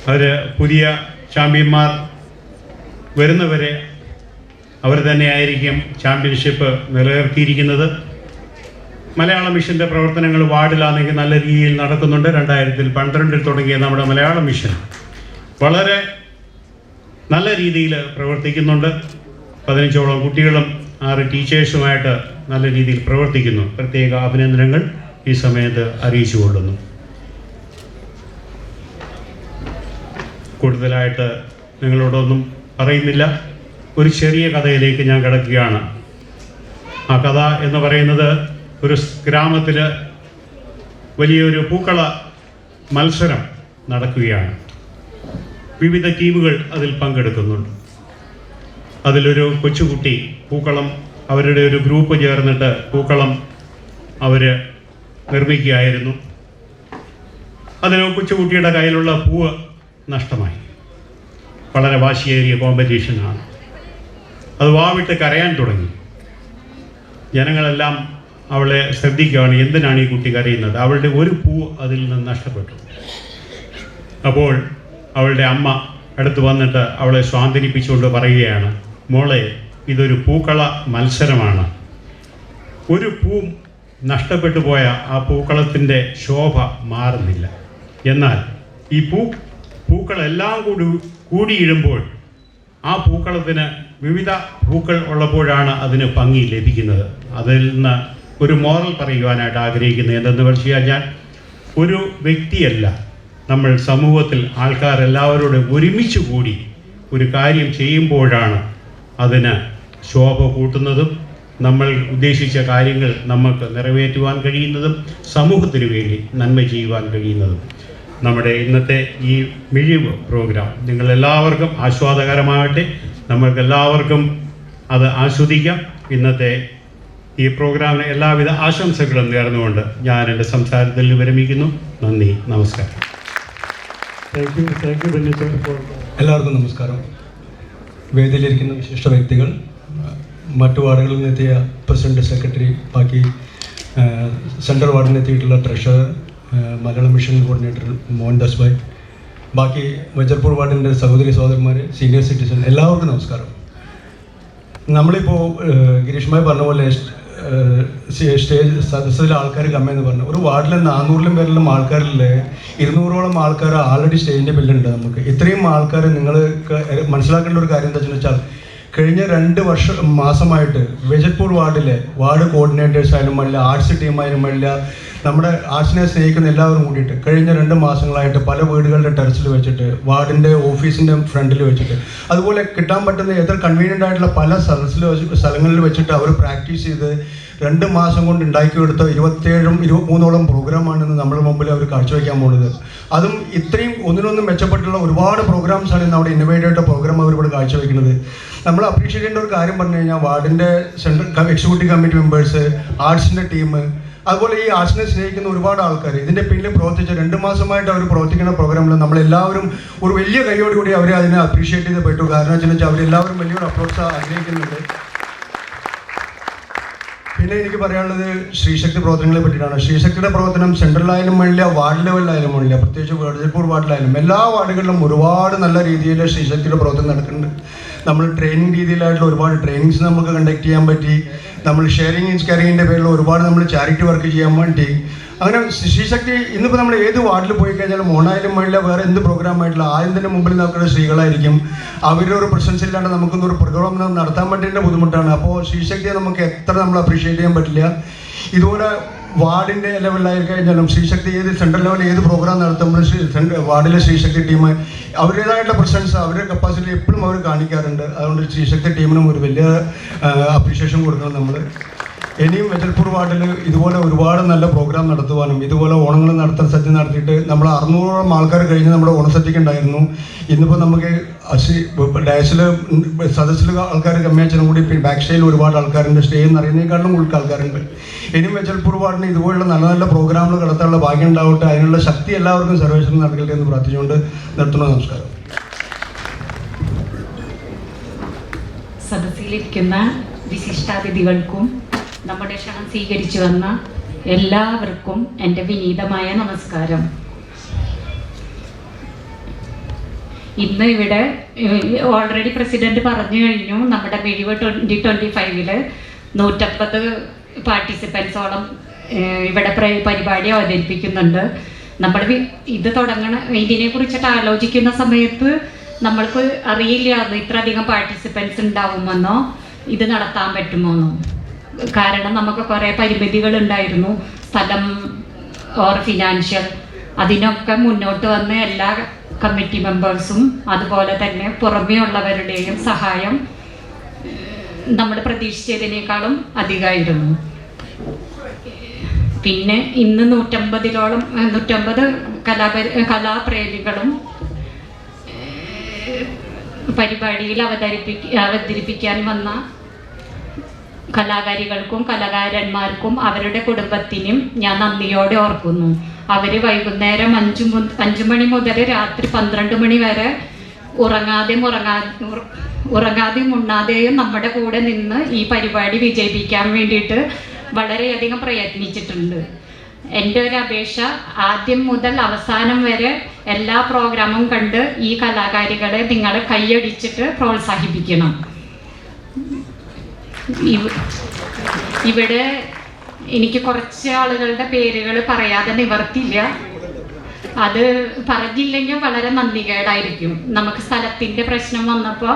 അവർ പുതിയ ചാമ്പ്യന്മാർ വരുന്നവരെ അവർ തന്നെയായിരിക്കും ചാമ്പ്യൻഷിപ്പ് നിലനിർത്തിയിരിക്കുന്നത്. മലയാള മിഷൻ്റെ പ്രവർത്തനങ്ങൾ വാർഡിലാണെങ്കിൽ നല്ല രീതിയിൽ നടക്കുന്നുണ്ട്. 2012 തുടങ്ങിയ നമ്മുടെ മലയാള മിഷൻ വളരെ നല്ല രീതിയിൽ പ്രവർത്തിക്കുന്നുണ്ട്. 15ഓളം കുട്ടികളും 6 ടീച്ചേഴ്സുമായിട്ട് നല്ല രീതിയിൽ പ്രവർത്തിക്കുന്നു. പ്രത്യേക അഭിനന്ദനങ്ങൾ ഈ സമയത്ത് അറിയിച്ചുകൊള്ളുന്നു. കൂടുതലായിട്ട് നിങ്ങളോടൊന്നും പറയുന്നില്ല. ഒരു ചെറിയ കഥയിലേക്ക് ഞാൻ കിടക്കുകയാണ്. ആ കഥ എന്ന് പറയുന്നത് ഒരു ഗ്രാമത്തിൽ വലിയൊരു പൂക്കള മത്സരം നടക്കുകയാണ്. വിവിധ ടീമുകൾ അതിൽ പങ്കെടുക്കുന്നുണ്ട്. അതിലൊരു കൊച്ചുകുട്ടി പൂക്കളം, അവരുടെ ഒരു ഗ്രൂപ്പ് ചേർന്നിട്ട് പൂക്കളം അവർ നിർമ്മിക്കുകയായിരുന്നു. അതിൽ കൊച്ചുകുട്ടിയുടെ കയ്യിലുള്ള പൂവ് നഷ്ടമായി. വളരെ വാശിയേറിയ കോമ്പറ്റീഷനാണ്. അത് വാവിട്ട് കരയാൻ തുടങ്ങി. ജനങ്ങളെല്ലാം അവളെ ശ്രദ്ധിക്കുകയാണ്, എന്തിനാണ് ഈ കുട്ടി കരയുന്നത്? അവളുടെ ഒരു പൂ അതിൽ നിന്ന് നഷ്ടപ്പെട്ടു. അപ്പോൾ അവളുടെ അമ്മ അടുത്ത് വന്നിട്ട് അവളെ സ്വാന്തനിപ്പിച്ചുകൊണ്ട് പറയുകയാണ്, മോളെ, ഇതൊരു പൂക്കള മത്സരമാണ്. ഒരു പൂ നഷ്ടപ്പെട്ടു പോയ ആ പൂക്കളത്തിൻ്റെ ശോഭ മാറുന്നില്ല. എന്നാൽ ഈ പൂക്കളെല്ലാം കൂടിയിടുമ്പോൾ ആ പൂക്കളത്തിന് വിവിധ പൂക്കൾ ഉള്ളപ്പോഴാണ് അതിന് ഭംഗി ലഭിക്കുന്നത്. അതിൽ നിന്ന് ഒരു മോറൽ പറയുവാനായിട്ട് ആഗ്രഹിക്കുന്നത് എന്തെന്ന് വെച്ചാൽ, ഒരു വ്യക്തിയല്ല, നമ്മൾ സമൂഹത്തിൽ ആൾക്കാരെല്ലാവരോടും ഒരുമിച്ച് കൂടി ഒരു കാര്യം ചെയ്യുമ്പോഴാണ് അതിന് ശോഭ കൂട്ടുന്നതും നമ്മൾ ഉദ്ദേശിച്ച കാര്യങ്ങൾ നമുക്ക് നിറവേറ്റുവാൻ കഴിയുന്നതും സമൂഹത്തിന് വേണ്ടി നന്മ ചെയ്യുവാൻ കഴിയുന്നതും. നമ്മുടെ ഇന്നത്തെ ഈ മിഴിവ് പ്രോഗ്രാം നിങ്ങളെല്ലാവർക്കും ആസ്വാദകരമാകട്ടെ. നമ്മൾക്കെല്ലാവർക്കും അത് ആസ്വദിക്കാം. ഇന്നത്തെ ഈ പ്രോഗ്രാമിന് എല്ലാവിധ ആശംസകളും നേർന്നുകൊണ്ട് ഞാൻ എൻ്റെ സംസാരത്തിൽ വിരമിക്കുന്നു. നന്ദി, നമസ്കാരം. Thank you Bennichan. എല്ലാവർക്കും നമസ്കാരം. വേദിയിലിരിക്കുന്ന വിശിഷ്ട വ്യക്തികൾ, മറ്റു വാർഡുകളിൽ നിന്നെത്തിയ പ്രസിഡന്റ്, സെക്രട്ടറി, ബാക്കി സെൻട്രൽ വാർഡിൽ നിന്നെത്തിയിട്ടുള്ള treasurer, Malayalam mission coordinator Mohandas Bhai, ബാക്കി വജർപൂർ വാർഡിൻ്റെ സഹോദരി സഹോദരന്മാർ, സീനിയർ സിറ്റിസൺ, എല്ലാവർക്കും നമസ്കാരം. നമ്മളിപ്പോൾ ഗിരീഷ് ഭായ് പറഞ്ഞ പോലെ സ്റ്റേജ് സദസ്സിലെ ആൾക്കാർ കമ്മിയെന്ന് പറഞ്ഞു. ഒരു വാർഡിലെ 400 പേരിലും ആൾക്കാരിലെ 200ഓളം ആൾക്കാർ ആൾറെഡി സ്റ്റേജിൻ്റെ ബില്ലുണ്ട്. നമുക്ക് ഇത്രയും ആൾക്കാർ നിങ്ങൾ മനസ്സിലാക്കേണ്ട ഒരു കാര്യം എന്താ വെച്ചാൽ, കഴിഞ്ഞ 2 മാസമായിട്ട് വജർപൂർ വാർഡിലെ വാർഡ് കോർഡിനേറ്റേഴ്സ് ആയാലും വേണ്ടില്ല, ആർട്സ് ടീമായാലും വേണ്ടില്ല, നമ്മുടെ ആർട്സിനെ സ്നേഹിക്കുന്ന എല്ലാവരും കൂടിയിട്ട് കഴിഞ്ഞ 2 മാസങ്ങളായിട്ട് പല വീടുകളുടെ ടെറസിൽ വെച്ചിട്ട്, വാർഡിൻ്റെ ഓഫീസിൻ്റെ ഫ്രണ്ടിൽ വെച്ചിട്ട്, അതുപോലെ കിട്ടാൻ പറ്റുന്ന എത്ര കൺവീനിയൻ്റ് ആയിട്ടുള്ള പല സ്ഥലങ്ങളിൽ വെച്ചിട്ട് അവർ പ്രാക്ടീസ് ചെയ്ത് 2 മാസം കൊണ്ട് ഉണ്ടാക്കിയെടുത്ത 23ഓളം പ്രോഗ്രാമാണെന്ന് നമ്മുടെ മുമ്പിൽ അവർ കാഴ്ചവെക്കാൻ പോകുന്നത്. അതും ഇത്രയും ഒന്നിനൊന്നും മെച്ചപ്പെട്ടുള്ള ഒരുപാട് പ്രോഗ്രാംസാണ് ഇന്ന് അവിടെ ഇന്നോവേറ്റ് ആയിട്ട് പ്രോഗ്രാം അവരിവിടെ കാഴ്ചവെക്കുന്നത്. നമ്മൾ അപ്രീഷിയേറ്റ് ചെയ്യേണ്ട ഒരു കാര്യം പറഞ്ഞു കഴിഞ്ഞാൽ, വാർഡിൻ്റെ സെൻട്രൽ എക്സിക്യൂട്ടീവ് കമ്മിറ്റി മെമ്പേഴ്സ്, ആർട്സിൻ്റെ ടീം, അതുപോലെ ഈ ആർട്സിനെ സ്നേഹിക്കുന്ന ഒരുപാട് ആൾക്കാർ ഇതിൻ്റെ പിന്നിൽ പ്രവർത്തിച്ച 2 മാസമായിട്ട് അവർ പ്രവർത്തിക്കുന്ന പ്രോഗ്രാമിൽ നമ്മളെല്ലാവരും ഒരു വലിയ കൈയോടുകൂടി അവരെ അതിനെ അപ്രീഷിയേറ്റ് ചെയ്ത് പറ്റൂ. കാരണം വെച്ചാൽ അവരെല്ലാവരും വലിയൊരു അപ്രോച്ച് ആഗ്രഹിക്കുന്നുണ്ട്. പിന്നെ എനിക്ക് പറയാനുള്ളത് ശ്രീശക്തി പ്രവർത്തനങ്ങളെ പറ്റിയിട്ടാണ്. ശ്രീശക്തിയുടെ പ്രവർത്തനം സെൻട്രലായാലും വേണ്ടില്ല, വാർഡ് ലെവലിലായാലും വേണ്ടില്ല, പ്രത്യേകിച്ച് വജർപൂർ വാർഡിലായാലും എല്ലാ വാർഡുകളിലും ഒരുപാട് നല്ല രീതിയിൽ ശ്രീശക്തിയുടെ പ്രവർത്തനം നടക്കുന്നുണ്ട്. നമ്മൾ ട്രെയിനിങ് രീതിയിലായിട്ടുള്ള ഒരുപാട് ട്രെയിനിങ്സ് നമുക്ക് കണ്ടക്ട് ചെയ്യാൻ പറ്റി. നമ്മൾ ഷെയറിങ് ഈസ് കെയറിങ്ങിൻ്റെ പേരിൽ ഒരുപാട് നമ്മൾ ചാരിറ്റി വർക്ക് ചെയ്യാൻ വേണ്ടി അങ്ങനെ ശ്രീശക്തി ഇന്നിപ്പോൾ നമ്മൾ ഏത് വാർഡിൽ പോയി കഴിഞ്ഞാലും ഓണായാലും വേണ്ടില്ല, വേറെ എന്ത് പ്രോഗ്രാം ആയിട്ടില്ല, ആദ്യം തന്നെ മുമ്പിൽ നോക്കുന്ന സ്ത്രീകളായിരിക്കും. അവരുടെ ഒരു പ്രസൻസ് ഇല്ലാണ്ട് നമുക്കൊന്നും ഒരു പ്രോഗ്രാം നടത്താൻ വേണ്ടിയിട്ട് ബുദ്ധിമുട്ടാണ്. അപ്പോൾ ശ്രീശക്തിയെ നമുക്ക് എത്ര നമ്മൾ അപ്രീഷിയേറ്റ് ചെയ്യാൻ പറ്റില്ല. ഇതുപോലെ വാർഡിൻ്റെ ലെവലിലായി കഴിഞ്ഞാലും ശ്രീശക്തി സെൻട്രൽ ലെവലിൽ ഏത് പ്രോഗ്രാം നടത്തുമ്പോഴും വാർഡിലെ ശ്രീശക്തി ടീം അവരുടേതായിട്ടുള്ള പ്രസൻസ്, അവരുടെ കപ്പാസിറ്റി എപ്പോഴും അവർ കാണിക്കാറുണ്ട്. അതുകൊണ്ട് ശ്രീശക്തി ടീമിനും ഒരു വലിയ അപ്രീഷിയേഷൻ കൊടുക്കണം നമ്മൾ. ഇനിയും വജർപൂർ വാർഡിൽ ഇതുപോലെ ഒരുപാട് നല്ല പ്രോഗ്രാം നടത്തുവാനും ഇതുപോലെ ഓണങ്ങൾ സദ്യ നടത്തിയിട്ട് നമ്മൾ 600ഓളം ആൾക്കാർ കഴിഞ്ഞ് നമ്മുടെ ഓണസദ്യക്ക് ഉണ്ടായിരുന്നു. ഇന്നിപ്പോൾ നമുക്ക് ഡാഷിൽ സദസ്സിൽ ആൾക്കാർ കമ്മിയാച്ചനും കൂടി ബാക്ക് സ്റ്റേയിൽ ഒരുപാട് ആൾക്കാരുണ്ട്. സ്റ്റേയിൽ നിന്ന് അറിയുന്നതിനേക്കാളും കൂടുതൽ ആൾക്കാരുണ്ട്. ഇനിയും വജർപൂർ വാർഡിന് ഇതുപോലുള്ള നല്ല നല്ല പ്രോഗ്രാമുകൾ നടത്താനുള്ള ഭാഗ്യം ഉണ്ടാവട്ടെ. അതിനുള്ള ശക്തി എല്ലാവർക്കും സർവേശ്വരൻ നൽകട്ടെ എന്ന് പ്രാർത്ഥിച്ചുകൊണ്ട് നിർത്തുന്നു. നമസ്കാരം. സദസ്സിലിരിക്കുന്ന വിശിഷ്ടാതിഥികൾക്കും നമ്മുടെ ക്ഷണം സ്വീകരിച്ചു വന്ന എല്ലാവർക്കും എൻ്റെ വിനീതമായ നമസ്കാരം. ഇന്ന് ഇവിടെ ഓൾറെഡി പ്രസിഡന്റ് പറഞ്ഞു കഴിഞ്ഞു, നമ്മുടെ മിഴിവ് 2025 150 പാർട്ടിസിപ്പൻസോളം ഇവിടെ പരിപാടി അവതരിപ്പിക്കുന്നുണ്ട്. നമ്മൾ ഇത് ഇതിനെ കുറിച്ചിട്ട് ആലോചിക്കുന്ന സമയത്ത് നമ്മൾക്ക് അറിയില്ലായിരുന്നു ഇത്രയധികം പാർട്ടിസിപ്പൻസ് ഉണ്ടാവുമെന്നോ ഇത് നടത്താൻ പറ്റുമോന്നോ. കാരണം നമുക്ക് കുറേ പരിമിതികൾ ഉണ്ടായിരുന്നു, സ്ഥലം ഓർ ഫിനാൻഷ്യൽ. അതിനൊക്കെ മുന്നോട്ട് വന്ന് എല്ലാ കമ്മിറ്റി മെമ്പേഴ്സും അതുപോലെ തന്നെ പുറമേ ഉള്ളവരുടെയും സഹായം നമ്മൾ പ്രതീക്ഷിച്ചതിനേക്കാളും അധികമായിരുന്നു. പിന്നെ ഇന്ന് 150 കലാപ്രേമികളും പരിപാടിയിൽ അവതരിപ്പിക്കാൻ വന്ന കലാകാരികൾക്കും കലാകാരന്മാർക്കും അവരുടെ കുടുംബത്തിനും ഞാൻ നന്ദിയോടെ ഓർക്കുന്നു. അവർ വൈകുന്നേരം 5 മണി മുതൽ രാത്രി 12 മണി വരെ ഉറങ്ങാതെയും ഉണ്ണാതെയും നമ്മുടെ കൂടെ നിന്ന് ഈ പരിപാടി വിജയിപ്പിക്കാൻ വേണ്ടിയിട്ട് വളരെയധികം പ്രയത്നിച്ചിട്ടുണ്ട്. എൻ്റെ ഒരു അപേക്ഷ, ആദ്യം മുതൽ അവസാനം വരെ എല്ലാ പ്രോഗ്രാമും കണ്ട് ഈ കലാകാരികളെ നിങ്ങൾ കൈയടിച്ചിട്ട് പ്രോത്സാഹിപ്പിക്കണം. ഇവിടെ എനിക്ക് കുറച്ച് ആളുകളുടെ പേരുകൾ പറയാതെ നിവർത്തില്ല. അത് പറഞ്ഞില്ലെങ്കിൽ വളരെ നന്ദികേടായിരിക്കും. നമുക്ക് സ്ഥലത്തിൻ്റെ പ്രശ്നം വന്നപ്പോൾ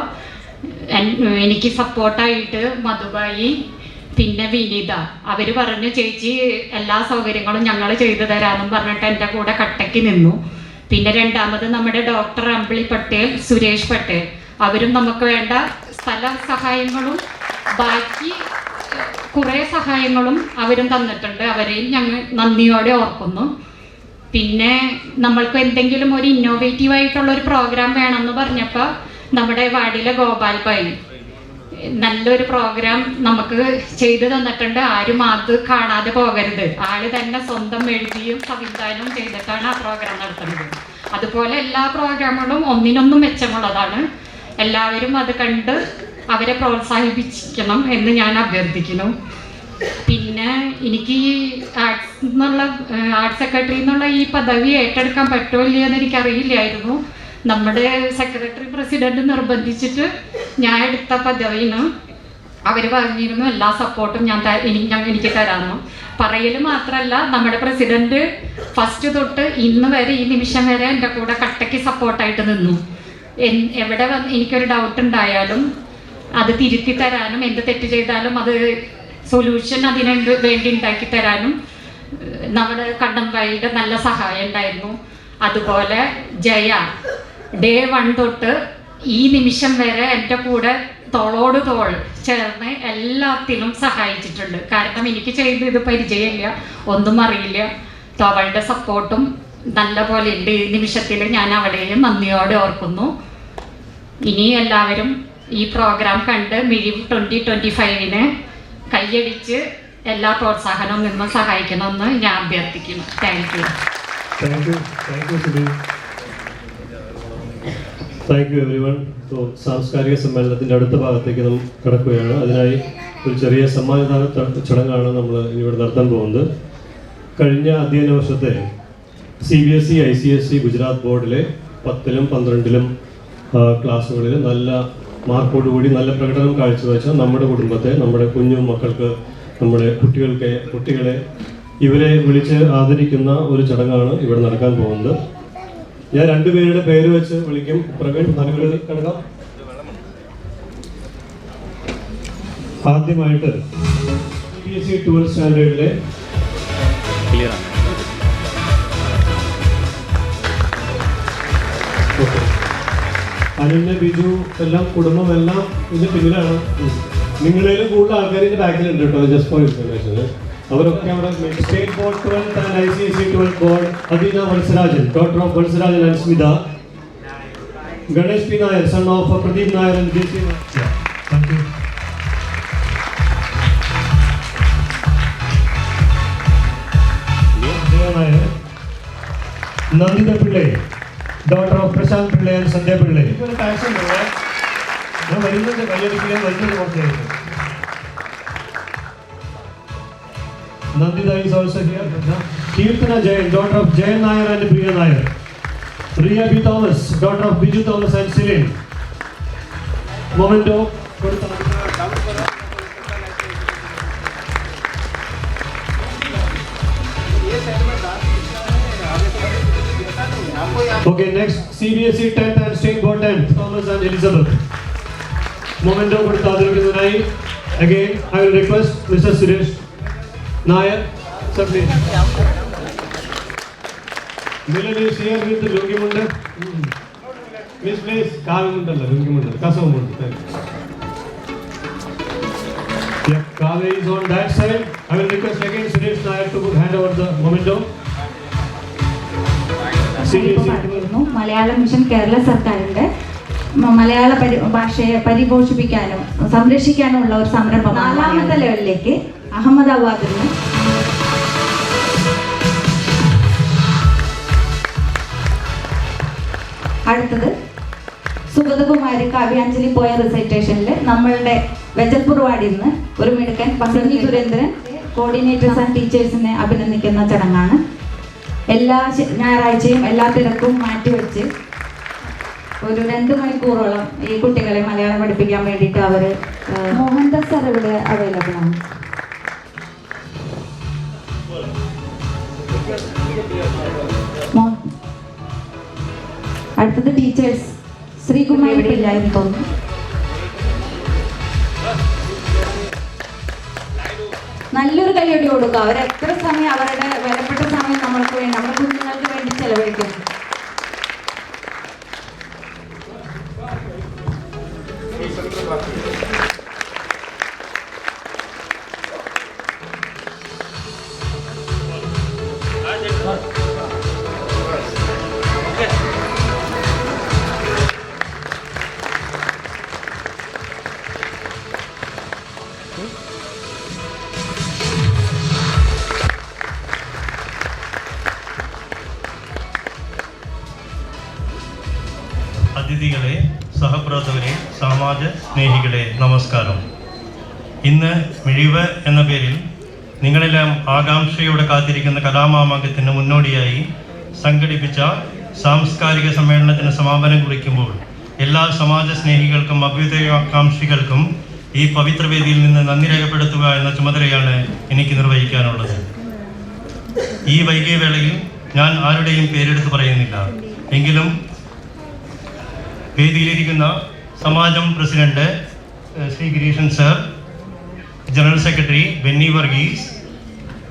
എനിക്ക് സപ്പോർട്ടായിട്ട് മധുബായി പിന്നെ വിനീത അവർ പറഞ്ഞു, ചേച്ചി എല്ലാ സൗകര്യങ്ങളും ഞങ്ങൾ ചെയ്തു തരാമെന്നും പറഞ്ഞിട്ട് എൻ്റെ കൂടെ കട്ടയ്ക്ക് നിന്നു. പിന്നെ രണ്ടാമത് നമ്മുടെ ഡോക്ടർ അമ്പിളി പട്ടേൽ, സുരേഷ് പട്ടേൽ, അവരും നമുക്ക് വേണ്ട സ്ഥല സഹായങ്ങളും ബാക്കി കുറേ സഹായങ്ങളും അവരും തന്നിട്ടുണ്ട്. അവരെയും ഞങ്ങൾ നന്ദിയോടെ ഓർക്കുന്നു. പിന്നെ നമ്മൾക്ക് എന്തെങ്കിലും ഒരു ഇന്നോവേറ്റീവായിട്ടുള്ളൊരു പ്രോഗ്രാം വേണമെന്ന് പറഞ്ഞപ്പോൾ നമ്മുടെ വാർഡിലെ ഗോപാൽ ഭായി നല്ലൊരു പ്രോഗ്രാം നമുക്ക് ചെയ്തു തന്നിട്ടുണ്ട്. ആരും അത് കാണാതെ പോകരുത്. ആള് തന്നെ സ്വന്തം എഴുതിയും സംവിധാനവും ചെയ്തിട്ടാണ് ആ പ്രോഗ്രാം നടത്തുന്നത്. അതുപോലെ എല്ലാ പ്രോഗ്രാമുകളും ഒന്നിനൊന്നും മെച്ചമുള്ളതാണ്. എല്ലാവരും അത് കണ്ട് അവരെ പ്രോത്സാഹിപ്പിക്കണം എന്ന് ഞാൻ അഭ്യർത്ഥിക്കുന്നു. പിന്നെ എനിക്ക് ഈ ആർട്സ് സെക്രട്ടറി എന്നുള്ള ഈ പദവി ഏറ്റെടുക്കാൻ പറ്റുമോ ഇല്ലയെന്ന് എനിക്കറിയില്ലായിരുന്നു. നമ്മുടെ സെക്രട്ടറി പ്രസിഡന്റ് നിർബന്ധിച്ചിട്ട് ഞാൻ എടുത്ത പദവിന് അവർ പറഞ്ഞിരുന്നു എല്ലാ സപ്പോർട്ടും എനിക്ക് തരാമെന്നു. പറയൽ മാത്രമല്ല, നമ്മുടെ പ്രസിഡന്റ് ഫസ്റ്റ് തൊട്ട് ഇന്ന് വരെ ഈ നിമിഷം വരെ എൻ്റെ കൂടെ കട്ടയ്ക്ക് സപ്പോർട്ടായിട്ട് നിന്നു. എവിടെ എനിക്കൊരു ഡൗട്ട് ഉണ്ടായാലും അത് തിരുത്തി തരാനും, എന്ത് തെറ്റ് ചെയ്താലും അത് സൊല്യൂഷൻ അതിന് വേണ്ടി ഉണ്ടാക്കി തരാനും നമ്മുടെ കണ്ടംബായിയുടെ നല്ല സഹായം ഉണ്ടായിരുന്നു. അതുപോലെ ജയ ഡേ 1 തൊട്ട് ഈ നിമിഷം വരെ എൻ്റെ കൂടെ തോളോട് തോൾ ചേർന്ന് എല്ലാത്തിലും സഹായിച്ചിട്ടുണ്ട്. കാരണം എനിക്ക് ഇത് പരിചയമില്ല, ഒന്നും അറിയില്ല. അവളുടെ സപ്പോർട്ടും നല്ല പോലെ ഉണ്ട്. ഈ നിമിഷത്തിൽ ഞാൻ അവളെയും നന്ദിയോടെ ഓർക്കുന്നു. ഇനി എല്ലാവരും ഈ പ്രോഗ്രാം കണ്ട് മിഴിവ് 2025 കൈയടിച്ച് എല്ലാ പ്രോത്സാഹനവും നിന്ന് സഹായിക്കണമെന്ന് ഞാൻ അഭ്യർത്ഥിക്കുന്നു. Thank you every one. സാംസ്കാരിക സമ്മേളനത്തിൻ്റെ അടുത്ത ഭാഗത്തേക്ക് നാം കടക്കുകയാണ്. അതിനായി ഒരു ചെറിയ സമ്മാനദാന ചടങ്ങാണ് നമ്മൾ ഇവിടെ നടത്താൻ പോകുന്നത്. കഴിഞ്ഞ അധ്യയന വർഷത്തെ CBSE ICSE ഗുജറാത്ത് ബോർഡിലെ 10ലും 12ലും ക്ലാസ്സുകളിൽ നല്ല മാർക്കോടുകൂടി നല്ല പ്രകടനം കാഴ്ചവെച്ച നമ്മുടെ കുടുംബത്തെ, നമ്മുടെ കുഞ്ഞു മക്കൾക്ക്, നമ്മുടെ കുട്ടികളെ ഇവരെ വിളിച്ച് ആദരിക്കുന്ന ഒരു ചടങ്ങാണ് ഇവിടെ നടക്കാൻ പോകുന്നത്. ഞാൻ രണ്ടുപേരുടെ പേര് വെച്ച് വിളിക്കും. പ്രവീൺ, നല്ലൊരു കിടക്കാം. ആദ്യമായിട്ട് CBSE 12th സ്റ്റാൻഡേർഡിലെ അനന്യ, ബിജു എല്ലാം കുടുംബം എല്ലാം ഇതിന്റെ പിന്നിലാണ്. നിങ്ങളേലും കൂടുതൽ ആൾക്കാർ ഇതിന്റെ ബാക്കിലുണ്ട് കേട്ടോ. Just for information. അവരൊക്കെ അവിടെ state board 12th and ICSE 12th board Adeena Vatsarajan, daughter of Vatsarajan and Smitha, Ganesh P Nair, son of Pradeep Nair and JC. Thank you. Nanditha Pillai, daughter of Prashant Pillai and സന്ധ്യ പിള്ളേ. ഇതൊരു ടാക്സ് ഉണ്ട്. ഞാൻ വരുന്നത് കയ്യടിക്കാൻ വരുന്നത് കുറച്ചായിരുന്നു. Nanditha is also here. Keerthana Jayan, daughter of Jayan Nair and Priya Nair. Riya B Thomas, daughter of Biju Thomas and Silin. Memento Okay, next CBSE 10th and State Board 10th, Thomas and Elizabeth. Momento കൊടുത്ത് ആദരിക്കുന്നതിനായി again I will request Mr. Suresh Nair, sir please. Milan is here with the Lungimunde. Miss please, Kavamundalla, Lungimunde, Kasavamundalla. Yeah, Kave is on that side. I will request again Suresh Nair to hand over the memento. Malayalam mission Kerala സർക്കാരിന്റെ മലയാള ഭാഷയെ പരിപോഷിപ്പിക്കാനും സംരക്ഷിക്കാനുമുള്ള ഒരു സംരംഭം 4ാമത്തെ ലെവലിലേക്ക് അഹമ്മദാബാദിൽ നിന്ന് അടുത്തത് സുഗതകുമാരി കാവ്യാഞ്ജലി പോയ റിസൈറ്റേഷനിൽ നമ്മളുടെ വെജൽപൂർ വാർഡിൽ നിന്ന് ഒരു മിടുക്കൻ ബസന്തി സുരേന്ദ്രൻ കോർഡിനേറ്റേഴ്സ് ആൻഡ് ടീച്ചേഴ്സിനെ അഭിനന്ദിക്കുന്ന ചടങ്ങാണ്. എല്ലാ ഞായറാഴ്ചയും എല്ലാ തിരക്കും മാറ്റിവെച്ച് ഒരു 2 മണിക്കൂറോളം ഈ കുട്ടികളെ മലയാളം പഠിപ്പിക്കാൻ വേണ്ടിയിട്ട് അവർ മോഹൻദാസ് സാർ ഇവിടെ അവൈലബിൾ ആണ്. അടുത്തത് ടീച്ചേഴ്സ്. ശ്രീകുമാരി ഇല്ലായിരുന്നു തോന്നുന്നു. നല്ലൊരു കൈയടി കൊടുക്കുക. അവരെത്ര സമയം അവരുടെ വിലപ്പെട്ട സമയം നമ്മൾക്ക് വേണ്ടി, നമ്മുടെ കുഞ്ഞുങ്ങൾക്ക് വേണ്ടി ചെലവഴിക്കും. അതിഥികളെ, സഹപ്രവർത്തകരെ, സമാജ സ്നേഹികളെ, നമസ്കാരം. ഇന്ന് മിഴിവ് എന്ന പേരിൽ നിങ്ങളെല്ലാം ആകാംക്ഷയോടെ കാത്തിരിക്കുന്ന കലാമാമാങ്കത്തിന് മുന്നോടിയായി സംഘടിപ്പിച്ച സാംസ്കാരിക സമ്മേളനത്തിന് സമാപനം കുറിക്കുമ്പോൾ എല്ലാ സമാജ സ്നേഹികൾക്കും അഭ്യുദയാകാംക്ഷികൾക്കും ഈ പവിത്രവേദിയിൽ നിന്ന് നന്ദി രേഖപ്പെടുത്തുക എന്ന ചുമതലയാണ് എനിക്ക് നിർവഹിക്കാനുള്ളത്. ഈ വൈകിയ വേളയിൽ ഞാൻ ആരുടെയും പേരെടുത്ത് പറയുന്നില്ല. എങ്കിലും വേദിയിലിരിക്കുന്ന Samajam president Shri Gireeshan sir, general secretary Benny Varghese,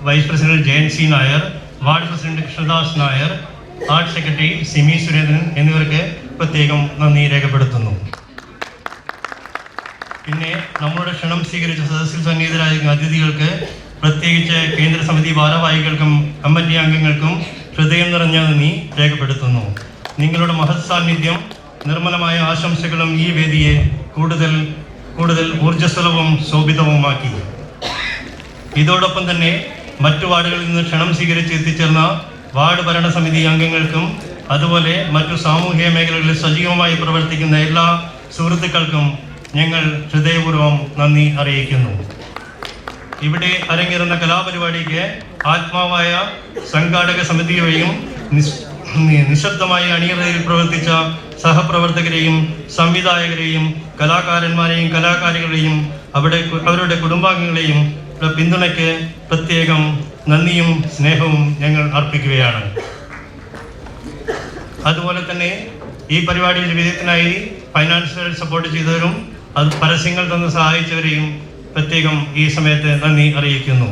vice president Jayan C Nair, ward president Krishnadas Nair, art secretary Simi Surendran എന്നിവർക്ക് പ്രത്യേകം നന്ദി രേഖപ്പെടുത്തുന്നു. പിന്നെ നമ്മളുടെ ക്ഷണം സ്വീകരിച്ച സദസ്സിൽ സന്നിഹിതരായിരിക്കുന്ന അതിഥികൾക്ക്, പ്രത്യേകിച്ച് കേന്ദ്ര സമിതി ഭാരവാഹികൾക്കും കമ്മിറ്റി അംഗങ്ങൾക്കും ഹൃദയം നിറഞ്ഞ നന്ദി രേഖപ്പെടുത്തുന്നു. നിങ്ങളുടെ മഹത് സാന്നിധ്യം, നിർമ്മലമായ ആശംസകളും ഈ വേദിയെ കൂടുതൽ ഊർജ്ജസ്വലവും ശോഭിതവുമാക്കി. ഇതോടൊപ്പം തന്നെ മറ്റു വാർഡുകളിൽ നിന്ന് ക്ഷണം സ്വീകരിച്ച് എത്തിച്ചേർന്ന വാർഡ് ഭരണസമിതി അംഗങ്ങൾക്കും അതുപോലെ മറ്റു സാമൂഹിക മേഖലകളിൽ സജീവമായി പ്രവർത്തിക്കുന്ന എല്ലാ സുഹൃത്തുക്കൾക്കും ഞങ്ങൾ ഹൃദയപൂർവ്വം നന്ദി അറിയിക്കുന്നു. ഇവിടെ അരങ്ങേറുന്ന കലാപരിപാടിക്ക് ആത്മാവായ സംഘാടക സമിതിയെയും നിശബ്ദമായി അണിയറയിൽ പ്രവർത്തിച്ച സഹപ്രവർത്തകരെയും സംവിധായകരെയും കലാകാരന്മാരെയും കലാകാരികളെയും അവരുടെ കുടുംബാംഗങ്ങളെയും പിന്തുണയ്ക്ക് പ്രത്യേകം നന്ദിയും സ്നേഹവും ഞങ്ങൾ അർപ്പിക്കുകയാണ്. അതുപോലെ തന്നെ ഈ പരിപാടിയിൽ വിജയത്തിനായി ഫൈനാൻഷ്യൽ സപ്പോർട്ട് ചെയ്തവരും അത് പരസ്യങ്ങൾ തന്ന് സഹായിച്ചവരെയും പ്രത്യേകം ഈ സമയത്ത് നന്ദി അറിയിക്കുന്നു.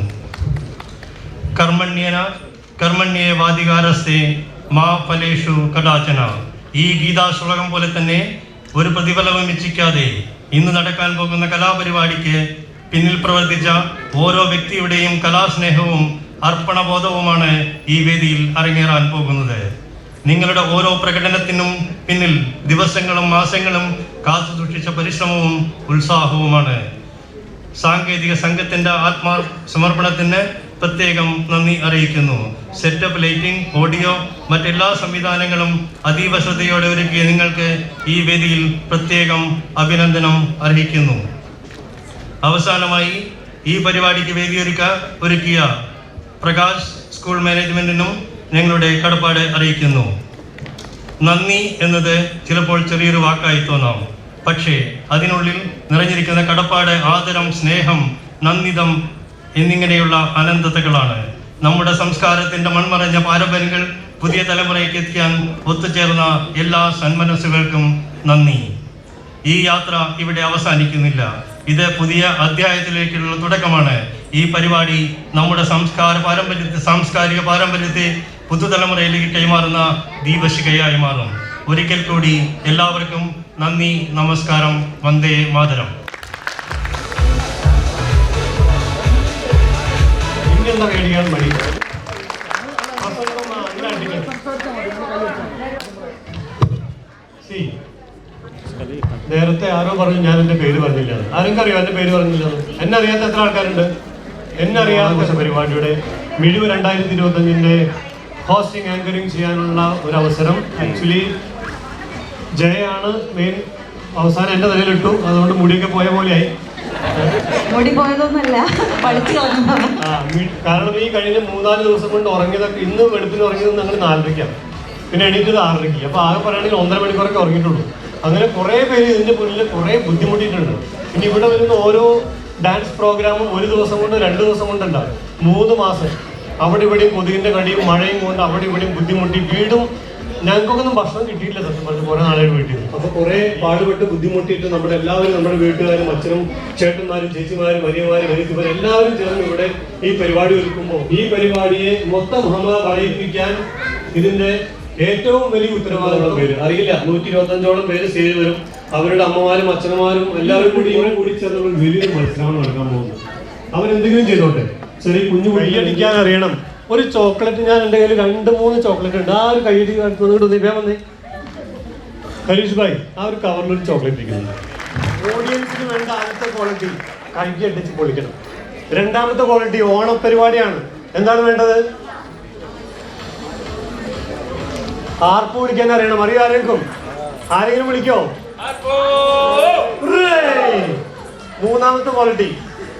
കർമ്മണ്യേ വാദികാരസ്തേ മാ ഫലേഷു കടാചന. ഈ ഗീതാശ്ലോകം പോലെ തന്നെ ഒരു പ്രതിഫലവും ഇച്ഛിക്കാതെ ഇന്ന് നടക്കാൻ പോകുന്ന കലാപരിപാടിക്ക് പിന്നിൽ പ്രവർത്തിച്ച ഓരോ വ്യക്തിയുടെയും കലാസ്നേഹവും അർപ്പണബോധവുമാണ് ഈ വേദിയിൽ അരങ്ങേറാൻ പോകുന്നത്. നിങ്ങളുടെ ഓരോ പ്രകടനത്തിനും പിന്നിൽ ദിവസങ്ങളും മാസങ്ങളും കാത്തു സൂക്ഷിച്ച പരിശ്രമവും ഉത്സാഹവുമാണ്. സാങ്കേതിക സംഘത്തിൻ്റെ സമർപ്പണത്തിന് പ്രത്യേകം നന്ദി അറിയിക്കുന്നു. സെറ്റപ്പ്, ലൈറ്റിംഗ്, ഓഡിയോ, മറ്റെല്ലാ സംവിധാനങ്ങളും അതീവ ശ്രദ്ധയോടെ ഒരുക്കിയ നിങ്ങൾക്ക് ഈ വേദിയിൽ പ്രത്യേകം അഭിനന്ദനം അർഹിക്കുന്നു. അവസാനമായി ഈ പരിപാടിക്ക് വേദി ഒരുക്കിയ പ്രകാശ് സ്കൂൾ മാനേജ്മെന്റിനും ഞങ്ങളുടെ കടപ്പാട് അറിയിക്കുന്നു. നന്ദി എന്നത് ചിലപ്പോൾ ചെറിയൊരു വാക്കായി തോന്നാം, പക്ഷേ അതിനുള്ളിൽ നിറഞ്ഞിരിക്കുന്ന കടപ്പാട്, ആദരം, സ്നേഹം, നന്ദിതം എന്നിങ്ങനെയുള്ള അനന്തതകളാണ്. നമ്മുടെ സംസ്കാരത്തിൻ്റെ മൺമറഞ്ഞ പാരമ്പര്യങ്ങൾ പുതിയ തലമുറയ്ക്ക് എത്തിക്കാൻ ഒത്തുചേർന്ന എല്ലാ സന്മനസ്സുകൾക്കും നന്ദി. ഈ യാത്ര ഇവിടെ അവസാനിക്കുന്നില്ല. ഇത് പുതിയ അധ്യായത്തിലേക്കുള്ള തുടക്കമാണ്. ഈ പരിപാടി നമ്മുടെ സാംസ്കാരിക പാരമ്പര്യത്തെ പുതുതലമുറയിലേക്ക് കൈമാറുന്ന ദീപശിഖയായി മാറും. ഒരിക്കൽ കൂടി എല്ലാവർക്കും നന്ദി, നമസ്കാരം, വന്ദേ മാതരം. നേരത്തെ ആരോ പറഞ്ഞു ഞാൻ എൻ്റെ പേര് പറഞ്ഞില്ല. ആർക്കറിയോ എൻ്റെ പേര് പറഞ്ഞില്ല? എന്നെ അറിയാത്ത എത്ര ആൾക്കാരുണ്ട്? എന്നെ അറിയാത്ത പരിപാടിയുടെ മിഴിവ് 2025 ഹോസ്റ്റിംഗ് ആങ്കറിങ് ചെയ്യാനുള്ള ഒരു അവസരം ആക്ച്വലി ജയാണ് മെയിൻ. അവസാനം എൻ്റെ തലയിലിട്ടു, അതുകൊണ്ട് മുടിയൊക്കെ പോയ പോലെയായി. മുടി പോയതൊന്നുമല്ല, പഠിച്ചു കാരണം ഈ കഴിഞ്ഞ 3-4 ദിവസം കൊണ്ട് ഉറങ്ങിയതൊക്കെ ഇന്ന് വെളുപ്പിന് ഉറങ്ങിയത് ഞങ്ങൾ 4:30. പിന്നെ എണീറ്റത് 6:30. അപ്പോൾ ആകെ പറയുകയാണെങ്കിൽ 1.5 മണിക്കൂറൊക്കെ ഉറങ്ങിയിട്ടുള്ളൂ. അങ്ങനെ കുറേ പേര് ഇതിൻ്റെ മുന്നിൽ കുറേ ബുദ്ധിമുട്ടിയിട്ടുണ്ട്. ഇനി ഇവിടെ വരുന്ന ഓരോ ഡാൻസ് പ്രോഗ്രാമും 1 ദിവസം കൊണ്ട് 2 ദിവസം കൊണ്ടല്ല, 3 മാസം അവിടെ ഇവിടെയും കൊതുകിൻ്റെ കടിയും മഴയും കൊണ്ട് അവിടെ ഇവിടെയും ബുദ്ധിമുട്ടി വീടും ഞങ്ങൾക്കൊക്കെ ഒന്നും ഭക്ഷണം കിട്ടിയില്ല സത്യം പറഞ്ഞ് കുറേ നാളുകൾ വീട്ടിൽ. അപ്പോൾ കുറേ പാടുപെട്ട് ബുദ്ധിമുട്ടിയിട്ട് നമ്മുടെ എല്ലാവരും, നമ്മുടെ വീട്ടുകാരും അച്ഛനും ചേട്ടന്മാരും ചേച്ചിമാരും വലിയമാരും വലിയവരും എല്ലാവരും ചേർന്ന് ഇവിടെ ഈ പരിപാടി ഒരുക്കുമ്പോൾ ഈ പരിപാടിയെ മൊത്തം പറയിപ്പിക്കാൻ ഇതിൻ്റെ ഏറ്റവും വലിയ ഉത്തരവാദിത്തമുള്ള പേര് അറിയില്ല 125ഓളം പേര് സ്റ്റേജിൽ വരും. അവരുടെ അമ്മമാരും അച്ഛനമാരും എല്ലാവരും കൂടി ചേർന്ന് വലിയൊരു മത്സരമാണ് നടക്കാൻ പോകുന്നത്. അവരെന്തെങ്കിലും ചെയ്തോട്ടെ, ചെറിയ കുഞ്ഞു കൈയടിക്കാൻ അറിയണം. ഒരു ചോക്ലേറ്റ്, ഞാൻ എൻ്റെ കയ്യിൽ 2-3 ചോക്ലേറ്റ് ഉണ്ട്. ആ ഒരു കൈയടി വന്നേ ഹരീഷ് ഭായ്, ആ ഒരു കവറിലൊരു ചോക്ലേറ്റ് ഇരിക്കുന്നുണ്ട്. ഓഡിയൻസിന് വേണ്ട ആദ്യത്തെ ക്വാളിറ്റി കൈക്ക് അടിച്ച് പൊളിക്കണം. രണ്ടാമത്തെ ക്വാളിറ്റി ഓണപ്പരിപാടിയാണ്. എന്താണ് വേണ്ടത്? ആർപ്പ് വിളിക്കാൻ അറിയണം. അറിയോ ആരെങ്കിലും? ആരെങ്കിലും വിളിക്കോ? മൂന്നാമത്തെ ക്വാളിറ്റി,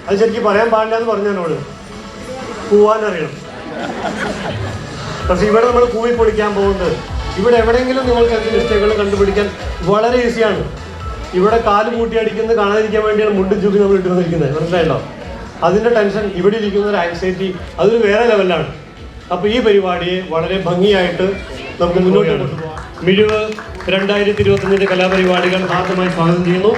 അത് ശരിക്കും പറയാൻ പാടില്ല എന്ന് പറഞ്ഞു എന്നോട്, പോവാൻ അറിയണം. പക്ഷെ ഇവിടെ നമ്മൾ കൂവി പൊളിക്കാൻ പോകുന്നത്, ഇവിടെ എവിടെയെങ്കിലും നിങ്ങൾക്ക് എന്ത് മിസ്റ്റേക്കുകൾ കണ്ടുപിടിക്കാൻ വളരെ ഈസിയാണ്. ഇവിടെ കാല് കൂട്ടി അടിക്കുന്നത് കാണാതിരിക്കാൻ വേണ്ടിയാണ് മുണ്ടും ചൂക്കി നമ്മൾ ഇട്ട് വന്നിരിക്കുന്നത്, മനസ്സിലായല്ലോ? അതിൻ്റെ ടെൻഷൻ, ഇവിടെ ഇരിക്കുന്ന ഒരു ആങ്സൈറ്റി, അതൊരു വേറെ ലെവലാണ്. അപ്പോൾ ഈ പരിപാടിയെ വളരെ ഭംഗിയായിട്ട് നമുക്ക് മുന്നോട്ട് കൊണ്ടുപോകാം. മിഴിവ് 2025 കലാപരിപാടികൾ ആദ്യമായി സ്വാഗതം ചെയ്യുന്നു.